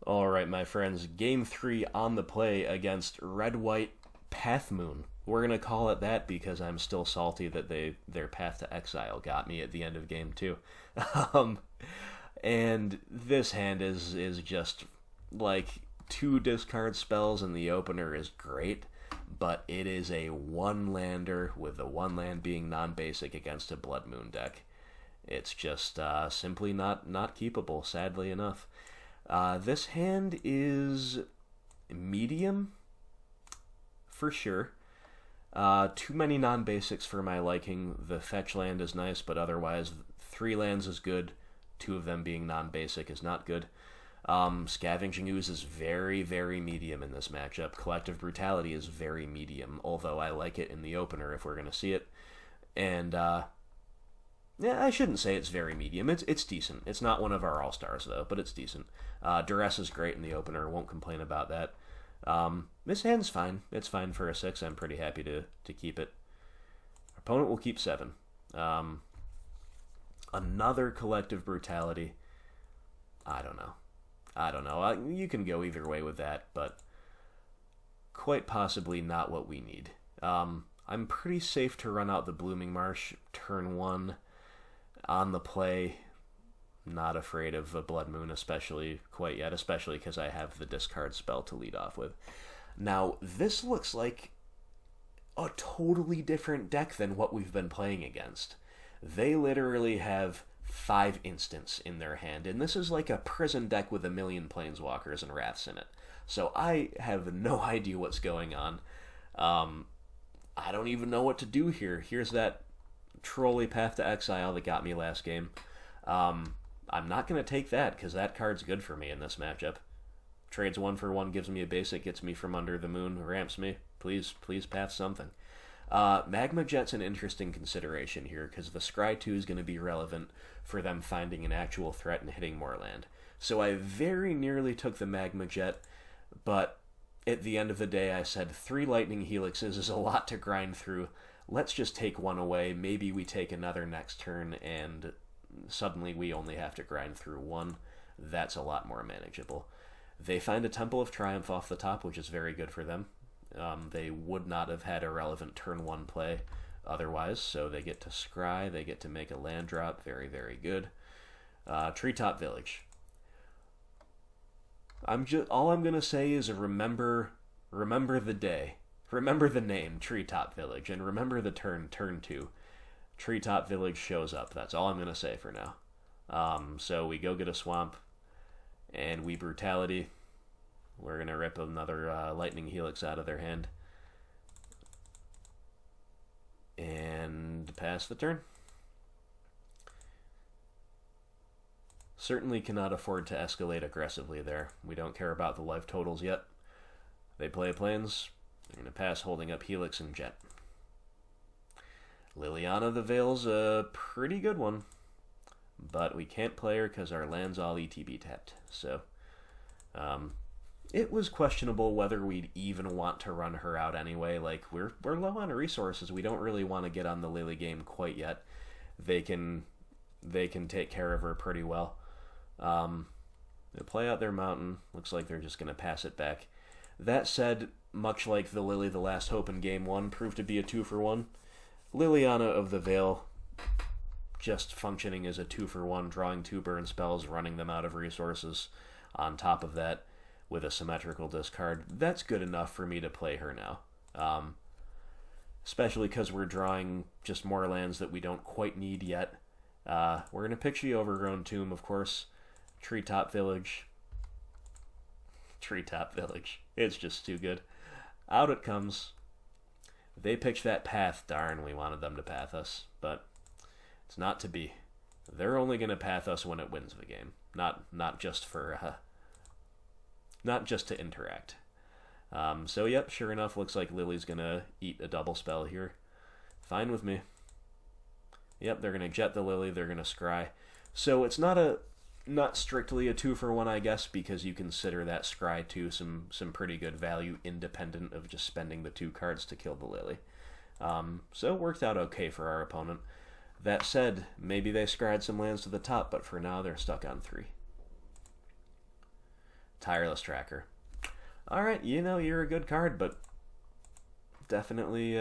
Speaker 1: Alright, my friends, Game 3 on the play against Red-White Path Moon. We're going to call it that because I'm still salty that their Path to Exile got me at the end of Game 2. And this hand is just, like, 2 discard spells in the opener is great, but it is a 1-lander with the 1 land being non-basic against a Blood Moon deck. It's just simply not keepable, sadly enough. This hand is medium, for sure. Too many non-basics for my liking. The fetch land is nice, but otherwise 3 lands is good. 2 of them being non-basic is not good. Scavenging Ooze is very, very medium in this matchup. Collective Brutality is very medium, although I like it in the opener if we're going to see it. And, yeah, I shouldn't say it's very medium. It's decent. It's not one of our all-stars, though, but it's decent. Duress is great in the opener. Won't complain about that. This hand's fine. It's fine for a 6. I'm pretty happy to keep it. Our opponent will keep 7. Another Collective Brutality. I don't know. You can go either way with that, but quite possibly not what we need. I'm pretty safe to run out the Blooming Marsh turn 1 on the play. Not afraid of a Blood Moon especially quite yet, especially because I have the discard spell to lead off with. Now, this looks like a totally different deck than what we've been playing against. They literally have 5 instants in their hand, and this is like a prison deck with a million Planeswalkers and Wraths in it. So I have no idea what's going on. I don't even know what to do here. Here's that trolley Path to Exile that got me last game. I'm not going to take that, because that card's good for me in this matchup. Trades 1 for 1, gives me a basic, gets me from under the moon, ramps me. Please path something. Magma Jet's an interesting consideration here, because the Scry 2 is going to be relevant for them finding an actual threat and hitting more land. So I very nearly took the Magma Jet, but at the end of the day I said 3 Lightning Helixes is a lot to grind through. Let's just take 1 away. Maybe we take another next turn, and suddenly we only have to grind through 1. That's a lot more manageable. They find a Temple of Triumph off the top, which is very good for them. They would not have had a relevant turn 1 play otherwise, so they get to scry, they get to make a land drop, very, very good. Treetop Village. All I'm gonna say is remember the day. Remember the name, Treetop Village, and remember the turn 2. Treetop Village shows up. That's all I'm gonna say for now. So we go get a swamp. And we Brutality. We're going to rip another Lightning Helix out of their hand. And pass the turn. Certainly cannot afford to escalate aggressively there. We don't care about the life totals yet. They play plans. They're going to pass holding up Helix and Jet. Liliana the Veil's a pretty good one. But we can't play her because our land's all ETB tapped. So, it was questionable whether we'd even want to run her out anyway. Like, we're low on resources. We don't really want to get on the Lily game quite yet. They can take care of her pretty well. They play out their mountain. Looks like they're just going to pass it back. That said, much like the Lily the Last Hope in Game 1 proved to be a 2-for-1, Liliana of the Veil just functioning as a 2-for-1, drawing 2 burn spells, running them out of resources on top of that with a symmetrical discard. That's good enough for me to play her now. Especially because we're drawing just more lands that we don't quite need yet. We're going to picture the Overgrown Tomb, of course. Treetop Village. Treetop Village. It's just too good. Out it comes. They pitch that path. Darn, we wanted them to path us. But it's not to be. They're only going to path us when it wins the game. Not just for... not just to interact. So, yep, sure enough, looks like Lily's going to eat a double spell here. Fine with me. Yep, they're going to jet the Lily, they're going to scry. So it's not strictly a 2-for-1, I guess, because you consider that scry too some pretty good value independent of just spending the 2 cards to kill the Lily. So it worked out okay for our opponent. That said, maybe they scryed some lands to the top, but for now they're stuck on 3. Tireless Tracker. Alright, you're a good card, but definitely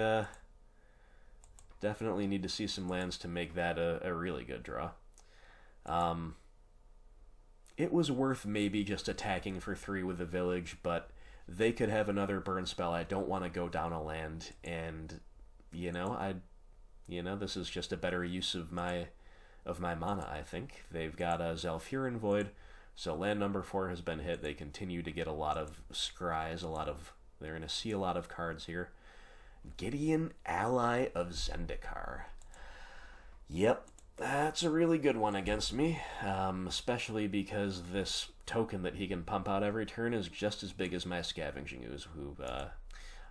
Speaker 1: need to see some lands to make that a really good draw. It was worth maybe just attacking for 3 with the Village, but they could have another burn spell. I don't want to go down a land, and this is just a better use of my mana, I think. They've got a Zhalfirin Void, so land number 4 has been hit. They continue to get a lot of scries, they're going to see a lot of cards here. Gideon, Ally of Zendikar. Yep, that's a really good one against me, especially because this token that he can pump out every turn is just as big as my Scavenging Ooze, who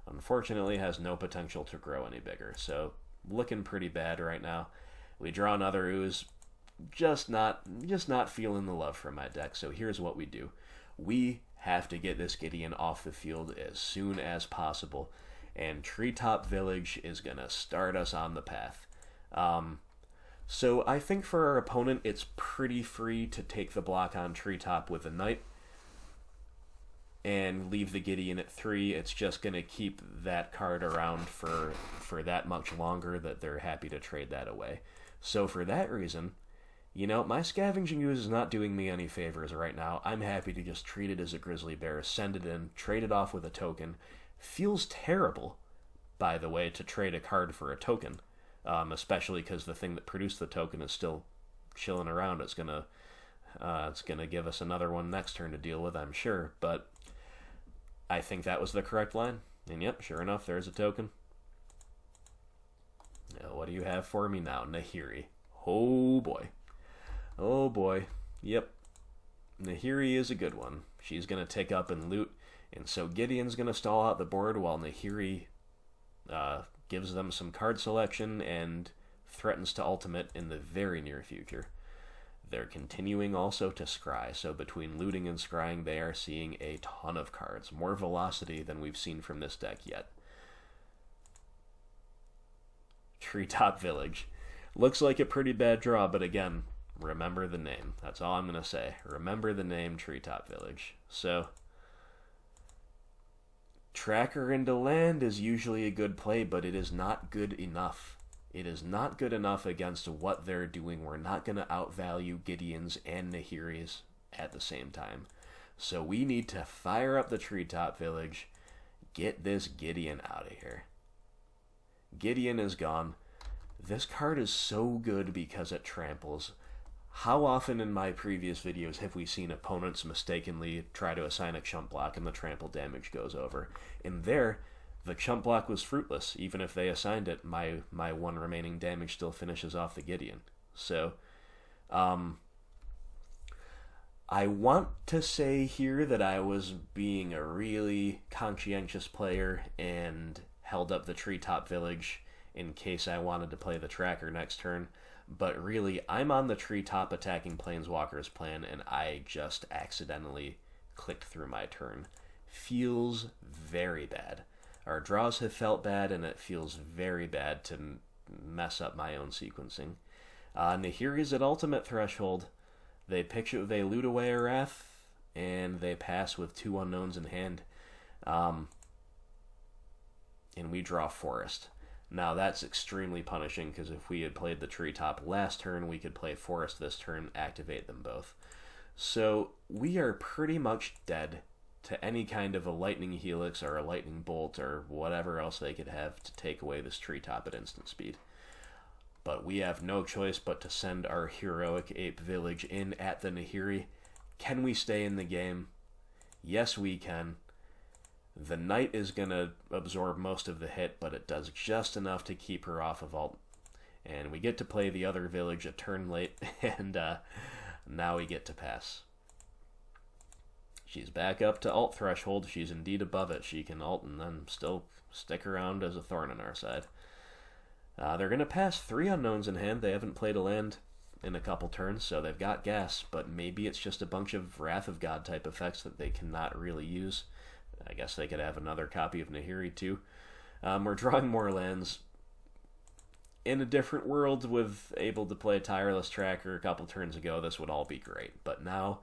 Speaker 1: unfortunately has no potential to grow any bigger. So, looking pretty bad right now. We draw another Ooze, just not feeling the love from my deck, so here's what we do. We have to get this Gideon off the field as soon as possible, and Treetop Village is going to start us on the path. So I think for our opponent, it's pretty free to take the block on Treetop with a Knight and leave the Gideon at 3. It's just going to keep that card around for that much longer that they're happy to trade that away. So for that reason, my Scavenging Ooze is not doing me any favors right now. I'm happy to just treat it as a Grizzly Bear, send it in, trade it off with a token. Feels terrible, by the way, to trade a card for a token, especially because the thing that produced the token is still chilling around. It's gonna give us another one next turn to deal with, I'm sure. But I think that was the correct line. And yep, sure enough, there's a token. Now, what do you have for me now, Nahiri? Oh boy. Oh boy. Yep. Nahiri is a good one. She's gonna take up and loot. And so Gideon's going to stall out the board while Nahiri gives them some card selection and threatens to ultimate in the very near future. They're continuing also to scry, so between looting and scrying, they are seeing a ton of cards. More velocity than we've seen from this deck yet. Treetop Village. Looks like a pretty bad draw, but again, remember the name. That's all I'm going to say. Remember the name Treetop Village. So... Tracker into land is usually a good play, but it is not good enough. It is not good enough against what they're doing. We're not going to outvalue Gideon's and Nahiri's at the same time. So we need to fire up the Treetop Village, get this Gideon out of here. Gideon is gone. This card is so good because it tramples. How often in my previous videos have we seen opponents mistakenly try to assign a chump block and the trample damage goes over? In there, the chump block was fruitless. Even if they assigned it, my one remaining damage still finishes off the Gideon. So, I want to say here that I was being a really conscientious player and held up the treetop village in case I wanted to play the tracker next turn. But really, I'm on the treetop attacking planeswalkers plan, and I just accidentally clicked through my turn. Feels very bad. Our draws have felt bad, and it feels very bad to mess up my own sequencing. Nahiri's at ultimate threshold. They loot away a Wrath, and they pass with 2 unknowns in hand. And we draw Forest. Now, that's extremely punishing, because if we had played the treetop last turn, we could play Forest this turn, activate them both. So, we are pretty much dead to any kind of a Lightning Helix or a Lightning Bolt or whatever else they could have to take away this treetop at instant speed. But we have no choice but to send our heroic ape village in at the Nahiri. Can we stay in the game? Yes, we can. The knight is going to absorb most of the hit, but it does just enough to keep her off of ult. And we get to play the other village a turn late, and now we get to pass. She's back up to ult threshold. She's indeed above it. She can ult and then still stick around as a thorn in our side. They're going to pass 3 unknowns in hand. They haven't played a land in a couple turns, so they've got gas, but maybe it's just a bunch of Wrath of God type effects that they cannot really use. I guess they could have another copy of Nahiri too. We're drawing more lands. In a different world, with able to play Tireless Tracker a couple turns ago, this would all be great. But now,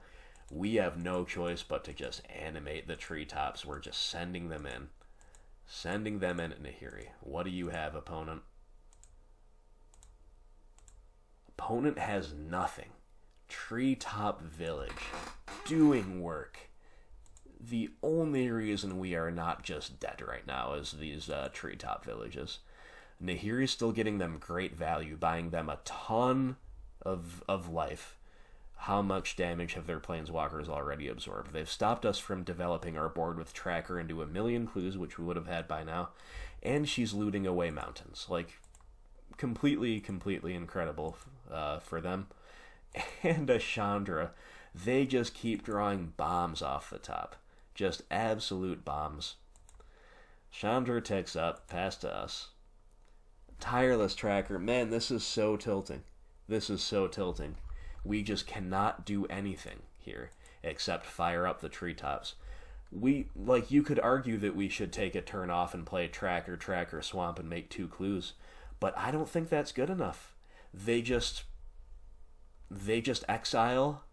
Speaker 1: we have no choice but to just animate the treetops. We're just sending them in. Sending them in at Nahiri. What do you have, opponent? Opponent has nothing. Treetop Village. Doing work. The only reason we are not just dead right now is these treetop villages. Nahiri's still getting them great value, buying them a ton of life. How much damage have their planeswalkers already absorbed? They've stopped us from developing our board with Tracker into 1,000,000 clues, which we would have had by now. And she's looting away mountains. Like, completely incredible for them. And a Chandra. They just keep drawing bombs off the top. Just absolute bombs. Chandra ticks up, pass to us. Tireless Tracker. Man, this is so tilting. This is so tilting. We just cannot do anything here except fire up the treetops. You could argue that we should take a turn off and play Tracker, Swamp, and make 2 clues. But I don't think that's good enough. They just exile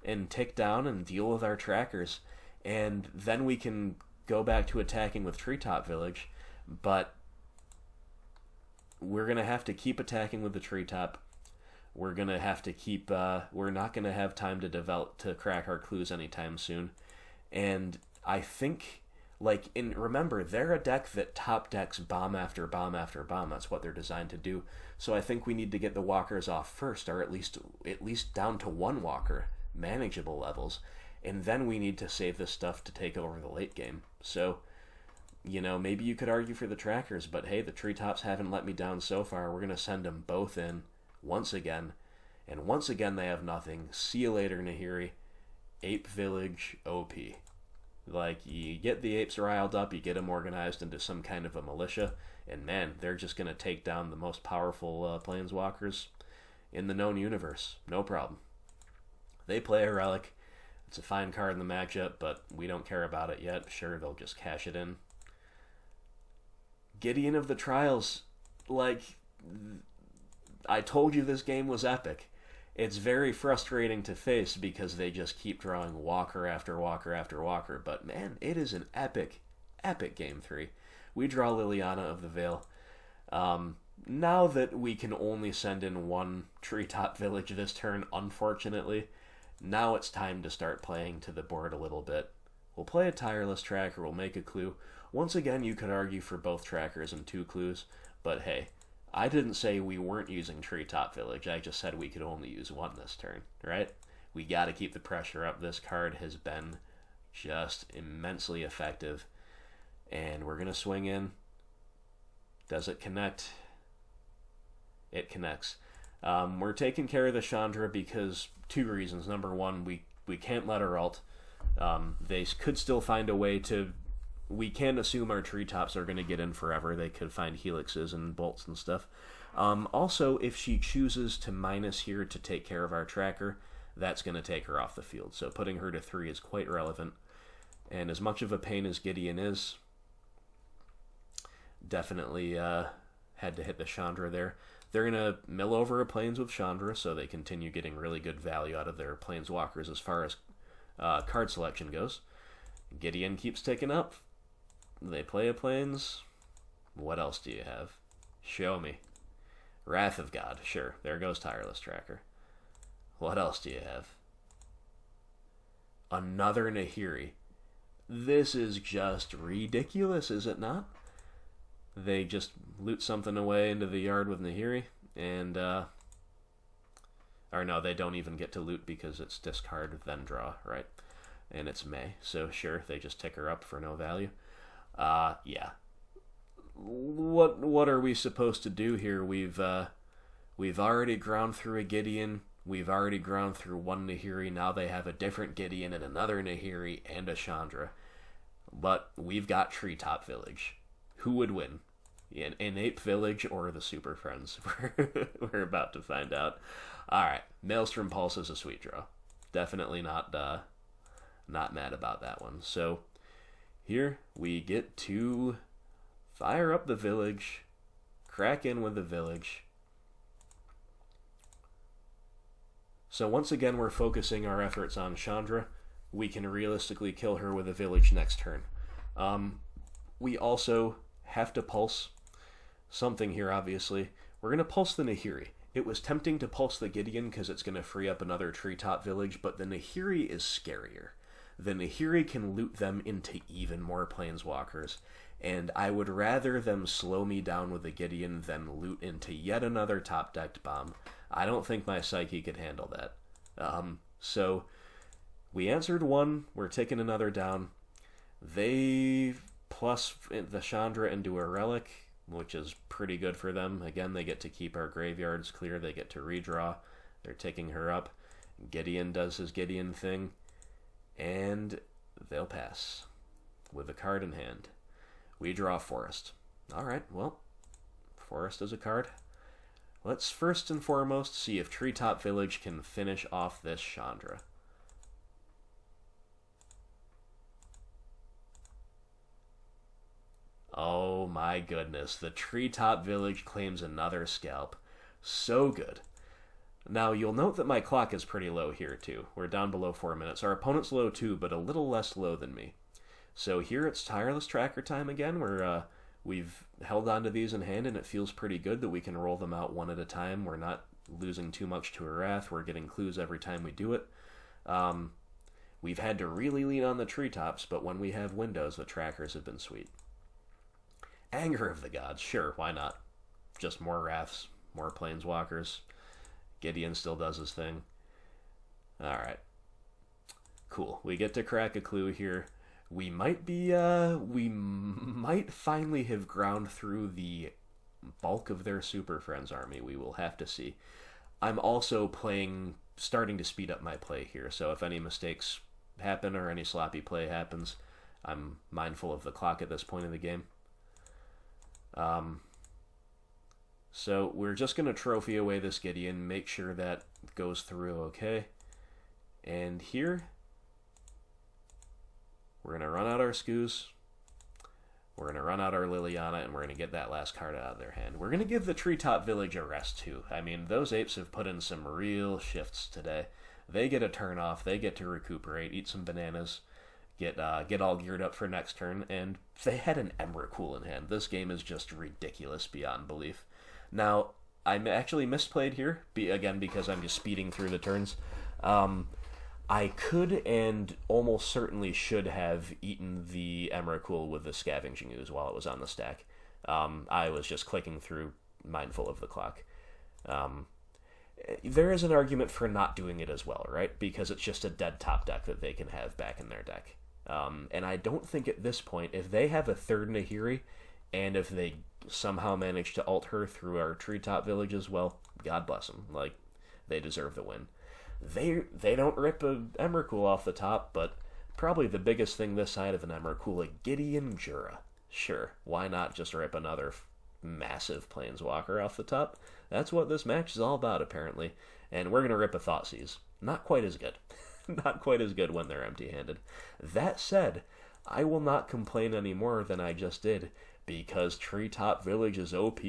Speaker 1: and tick down and deal with our trackers. And then we can go back to attacking with Treetop Village. But we're going to have to keep attacking with the treetop. We're going to have to keep... we're not going to have time to crack our clues anytime soon. And I think... remember, they're a deck that top decks bomb after bomb after bomb. That's what they're designed to do. So I think we need to get the walkers off first, or at least down to 1 walker, manageable levels. And then we need to save this stuff to take over the late game. So, maybe you could argue for the trackers, but hey, the treetops haven't let me down so far. We're going to send them both in once again. And once again, they have nothing. See you later, Nahiri. Ape Village OP. You get the apes riled up, you get them organized into some kind of a militia, and man, they're just going to take down the most powerful planeswalkers in the known universe. No problem. They play a Relic. It's a fine card in the matchup, but we don't care about it yet. Sure, they'll just cash it in. Gideon of the Trials. I told you this game was epic. It's very frustrating to face because they just keep drawing walker after walker after walker. But man, it is an epic Game 3. We draw Liliana of the Veil. Now that we can only send in 1 Treetop Village this turn, unfortunately, now it's time to start playing to the board a little bit. We'll play a Tireless Tracker, we'll make a clue. Once again, you could argue for both trackers and 2 clues, but hey, I didn't say we weren't using Treetop Village. I just said we could only use one this turn, right? We got to keep the pressure up. This card has been just immensely effective. And we're going to swing in. Does it connect? It connects. We're taking care of the Chandra because two reasons. Number one, we can't let her ult. They could still find a way to... We can't assume our treetops are going to get in forever. They could find helixes and bolts and stuff. Also, if she chooses to minus here to take care of our tracker, that's going to take her off the field. So putting her to 3 is quite relevant. And as much of a pain as Gideon is, definitely had to hit the Chandra there. They're going to mill over a Plains with Chandra, so they continue getting really good value out of their Planeswalkers as far as card selection goes. Gideon keeps ticking up. They play a Plains. What else do you have? Show me. Wrath of God. Sure, there goes Tireless Tracker. What else do you have? Another Nahiri. This is just ridiculous, is it not? They just loot something away into the yard with Nahiri, and, or no, they don't even get to loot because it's discard, then draw, right? And it's May, so sure, they just tick her up for no value. Yeah. What are we supposed to do here? We've already ground through a Gideon, we've already ground through one Nahiri, now they have a different Gideon and another Nahiri and a Chandra. But we've got Treetop Village. Who would win? An Ape Village or the Super Friends? We're about to find out. Alright, Maelstrom Pulse is a sweet draw. Definitely not mad about that one. So, here we get to fire up the village, crack in with the village. So once again, we're focusing our efforts on Chandra. We can realistically kill her with a village next turn. We also have to pulse something here, obviously. We're going to pulse the Nahiri. It was tempting to pulse the Gideon because it's going to free up another treetop village, but the Nahiri is scarier. The Nahiri can loot them into even more Planeswalkers, and I would rather them slow me down with the Gideon than loot into yet another top-decked bomb. I don't think my Psyche could handle that. So, we answered one, we're taking another down. They plus the Chandra into a Relic, which is pretty good for them. Again, they get to keep our graveyards clear, they get to redraw. They're taking her up. Gideon does his Gideon thing, and they'll pass with a card in hand. We draw Forest. Alright, well, Forest is a card. Let's first and foremost see if Treetop Village can finish off this Chandra. Oh my goodness, the Treetop Village claims another scalp. So good. Now, you'll note that my clock is pretty low here, too. We're down below 4 minutes. Our opponent's low, too, but a little less low than me. So here it's Tireless Tracker time again, where we've held on to these in hand, and it feels pretty good that we can roll them out one at a time. We're not losing too much to a Wrath. We're getting clues every time we do it. We've had to really lean on the treetops, but when we have windows, the trackers have been sweet. Anger of the Gods, sure, why not? Just more Wraths, more Planeswalkers. Gideon still does his thing. Alright. Cool. We get to crack a clue here. We might finally have ground through the bulk of their Super Friends army. We will have to see. I'm also starting to speed up my play here, so if any mistakes happen or any sloppy play happens, I'm mindful of the clock at this point in the game. So we're just going to trophy away this Gideon, make sure that goes through okay. And here, we're going to run out our Skoos, we're going to run out our Liliana, and we're going to get that last card out of their hand. We're going to give the Treetop Village a rest, too. I mean, those apes have put in some real shifts today. They get a turn off, they get to recuperate, eat some bananas, get all geared up for next turn, and they had an Emrakul in hand. This game is just ridiculous beyond belief. Now, I actually misplayed here, again, because I'm just speeding through the turns. I could and almost certainly should have eaten the Emrakul with the Scavenging Ooze while it was on the stack. I was just clicking through mindful of the clock. There is an argument for not doing it as well, right? Because it's just a dead top deck that they can have back in their deck. And I don't think at this point, if they have a third Nahiri, and if they somehow manage to ult her through our treetop villages, well, God bless them. Like, they deserve the win. They don't rip a Emrakul off the top, but probably the biggest thing this side of an Emrakul, a Gideon Jura. Sure, why not just rip another massive Planeswalker off the top? That's what this match is all about, apparently. And we're going to rip a Thoughtseize. Not quite as good. Not quite as good when they're empty-handed. That said, I will not complain any more than I just did, because Treetop Village is OP,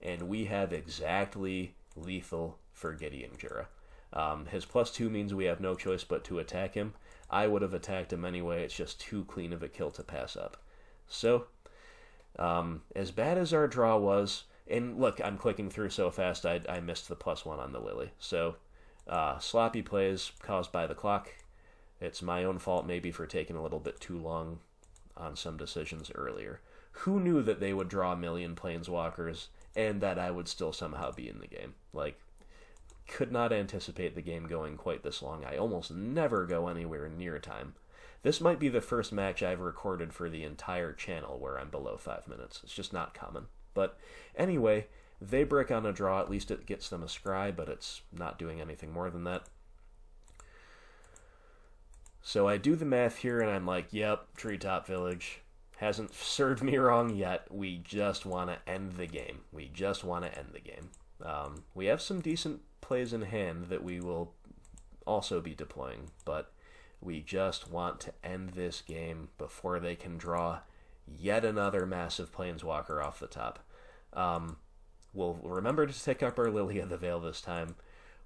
Speaker 1: and we have exactly lethal for Gideon Jura. His +2 means we have no choice but to attack him. I would have attacked him anyway, it's just too clean of a kill to pass up. So, as bad as our draw was, and look, I'm clicking through so fast I missed the +1 on the Lily. So, sloppy plays caused by the clock. It's my own fault maybe for taking a little bit too long on some decisions earlier. Who knew that they would draw a million Planeswalkers and that I would still somehow be in the game? Like, could not anticipate the game going quite this long. I almost never go anywhere near time. This might be the first match I've recorded for the entire channel where I'm below 5 minutes. It's just not common. But anyway, they break on a draw. At least it gets them a scry, but it's not doing anything more than that. So I do the math here, and I'm like, yep, Treetop Village hasn't served me wrong yet. We just want to end the game. We just want to end the game. We have some decent plays in hand that we will also be deploying, but we just want to end this game before they can draw yet another massive Planeswalker off the top. We'll remember to take up our Lily of the Veil this time.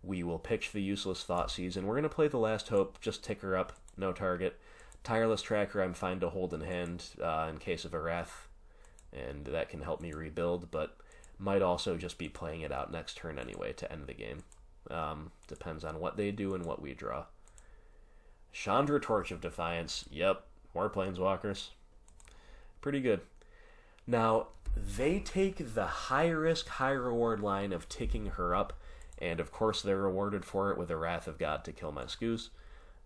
Speaker 1: We will pitch the useless Thoughtseize, and we're going to play the Last Hope, just tick her up, no target. Tireless Tracker I'm fine to hold in hand in case of a Wrath, and that can help me rebuild, but might also just be playing it out next turn anyway to end the game. Depends on what they do and what we draw. Chandra Torch of Defiance, yep, more Planeswalkers. Pretty good. Now, they take the high-risk, high-reward line of ticking her up, and of course they're rewarded for it with a Wrath of God to kill my Skoos.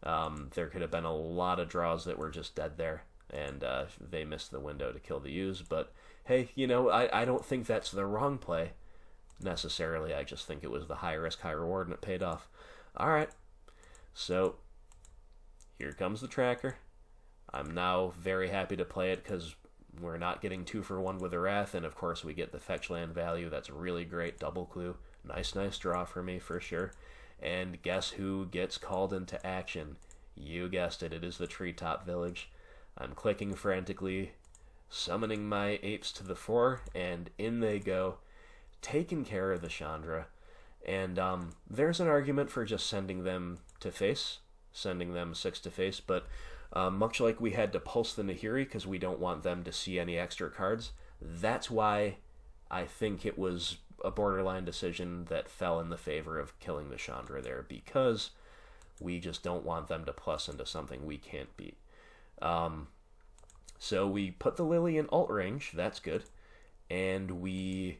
Speaker 1: There could have been a lot of draws that were just dead there, and they missed the window to kill the Use, but hey, you know, I don't think that's the wrong play, necessarily. I just think it was the high-risk, high-reward, and it paid off. Alright, so here comes the tracker. I'm now very happy to play it because we're not getting 2 for 1 with a Wrath, and of course we get the fetch land value. That's really great. Double clue. Nice draw for me for sure. And guess who gets called into action? You guessed it. It is the Treetop Village. I'm clicking frantically, summoning my apes to the fore, and in they go, taking care of the Chandra. And there's an argument for just sending them to face, sending them 6 to face, but much like we had to pulse the Nahiri because we don't want them to see any extra cards, that's why I think it was a borderline decision that fell in the favor of killing the Chandra there, because we just don't want them to plus into something we can't beat. So we put the Lily in alt range, that's good, and we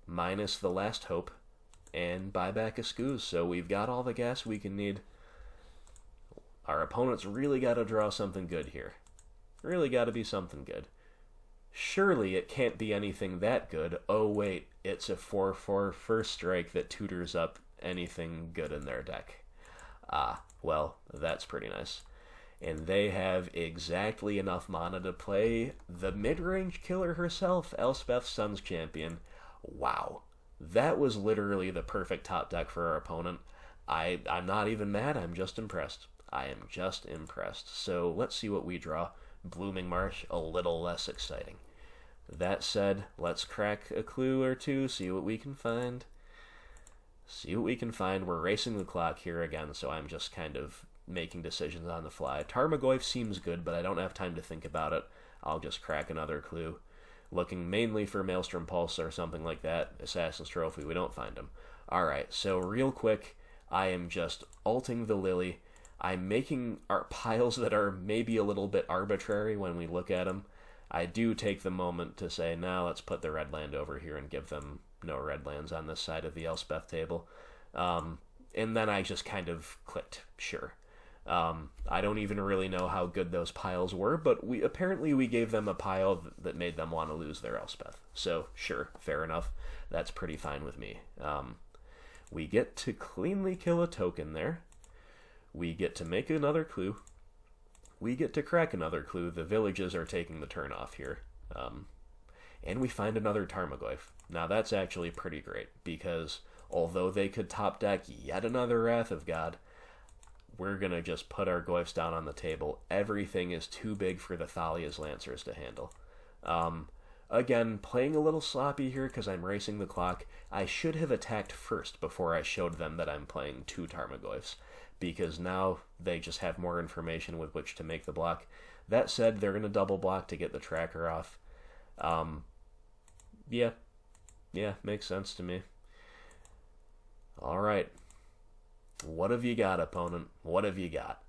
Speaker 1: minus the Last Hope and buy back a Skoos, so we've got all the gas we can need. Our opponent's really got to draw something good here. Really got to be something good. Surely it can't be anything that good. Oh wait, it's a 4/4 first strike that tutors up anything good in their deck. Ah, well, that's pretty nice. And they have exactly enough mana to play the mid-range killer herself, Elspeth Sun's Champion. Wow. That was literally the perfect top deck for our opponent. I'm not even mad, I'm just impressed. I am just impressed. So let's see what we draw. Blooming Marsh, a little less exciting. That said, let's crack a clue or two, see what we can find. See what we can find. We're racing the clock here again, so I'm just kind of making decisions on the fly. Tarmogoyf seems good, but I don't have time to think about it. I'll just crack another clue. Looking mainly for Maelstrom Pulse or something like that. Assassin's Trophy, we don't find him. Alright, so real quick, I am just ulting the Lily. I'm making our piles that are maybe a little bit arbitrary when we look at them. I do take the moment to say, now let's put the red land over here and give them no red lands on this side of the Elspeth table. And then I just kind of clicked, sure. I don't even really know how good those piles were, but we gave them a pile that made them want to lose their Elspeth. So, sure, fair enough. That's pretty fine with me. We get to cleanly kill a token there. We get to make another clue. We get to crack another clue. The villages are taking the turn off here. And we find another Tarmogoyf. Now, that's actually pretty great, because although they could top deck yet another Wrath of God, we're going to just put our Goyfs down on the table. Everything is too big for the Thalia's Lancers to handle. Again, playing a little sloppy here because I'm racing the clock. I should have attacked first before I showed them that I'm playing 2 Tarmogoyfs, because now they just have more information with which to make the block. That said, they're going to double block to get the tracker off. Yeah, makes sense to me. Alright. What have you got, opponent? What have you got?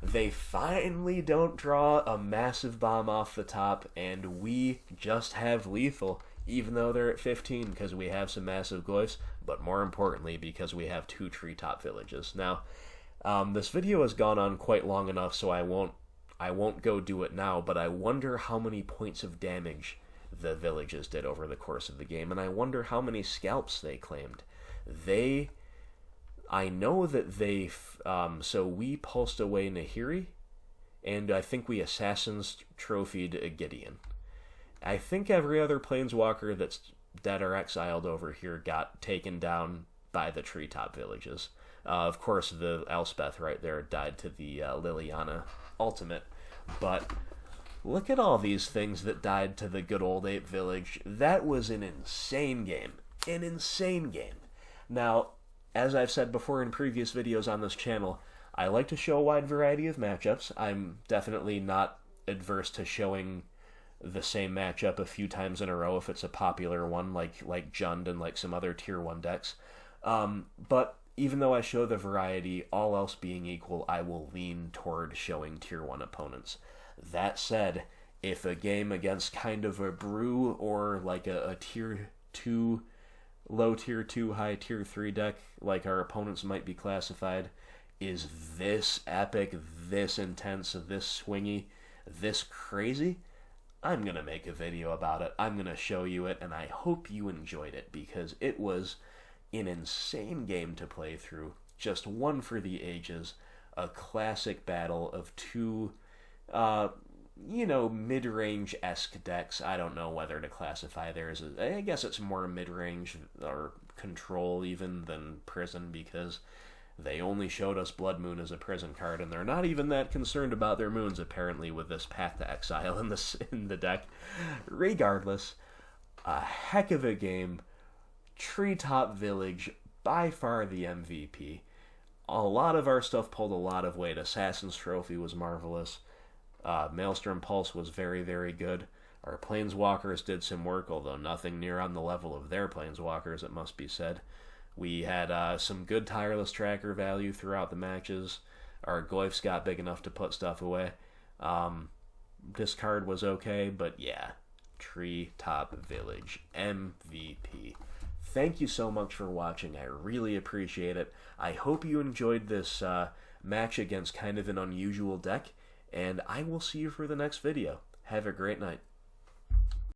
Speaker 1: They finally don't draw a massive bomb off the top, and we just have lethal, even though they're at 15, because we have some massive Goyfs, but more importantly, because we have 2 treetop villages. Now, this video has gone on quite long enough, so I won't go do it now, but I wonder how many points of damage the villages did over the course of the game, and I wonder how many scalps they claimed. I know that so we pulsed away Nahiri, and I think we Assassin's Trophied a Gideon. I think every other Planeswalker that's dead or exiled over here got taken down by the treetop villages. Of course, the Elspeth right there died to the Liliana ultimate, but look at all these things that died to the good old ape village. That was an insane game. An insane game. Now, as I've said before in previous videos on this channel, I like to show a wide variety of matchups. I'm definitely not adverse to showing the same matchup a few times in a row if it's a popular one, like Jund and like some other tier 1 decks. But even though I show the variety, all else being equal, I will lean toward showing tier 1 opponents. That said, if a game against kind of a brew or like a tier 2, low tier 2, high tier 3 deck, like our opponents might be classified, is this epic, this intense, this swingy, this crazy, I'm going to make a video about it. I'm going to show you it, and I hope you enjoyed it, because it was an insane game to play through. Just one for the ages. A classic battle of 2, mid-range-esque decks. I don't know whether to classify theirs as... I guess it's more mid-range or control even than prison, because they only showed us Blood Moon as a prison card, and they're not even that concerned about their moons, apparently, with this Path to Exile in the deck. Regardless, a heck of a game. Treetop Village, by far the MVP. A lot of our stuff pulled a lot of weight. Assassin's Trophy was marvelous. Maelstrom Pulse was very, very good. Our Planeswalkers did some work, although nothing near on the level of their Planeswalkers, it must be said. We had some good tireless tracker value throughout the matches. Our Goyfs got big enough to put stuff away. Discard was okay, but yeah, Treetop Village, MVP. Thank you so much for watching. I really appreciate it. I hope you enjoyed this match against kind of an unusual deck, and I will see you for the next video. Have a great night.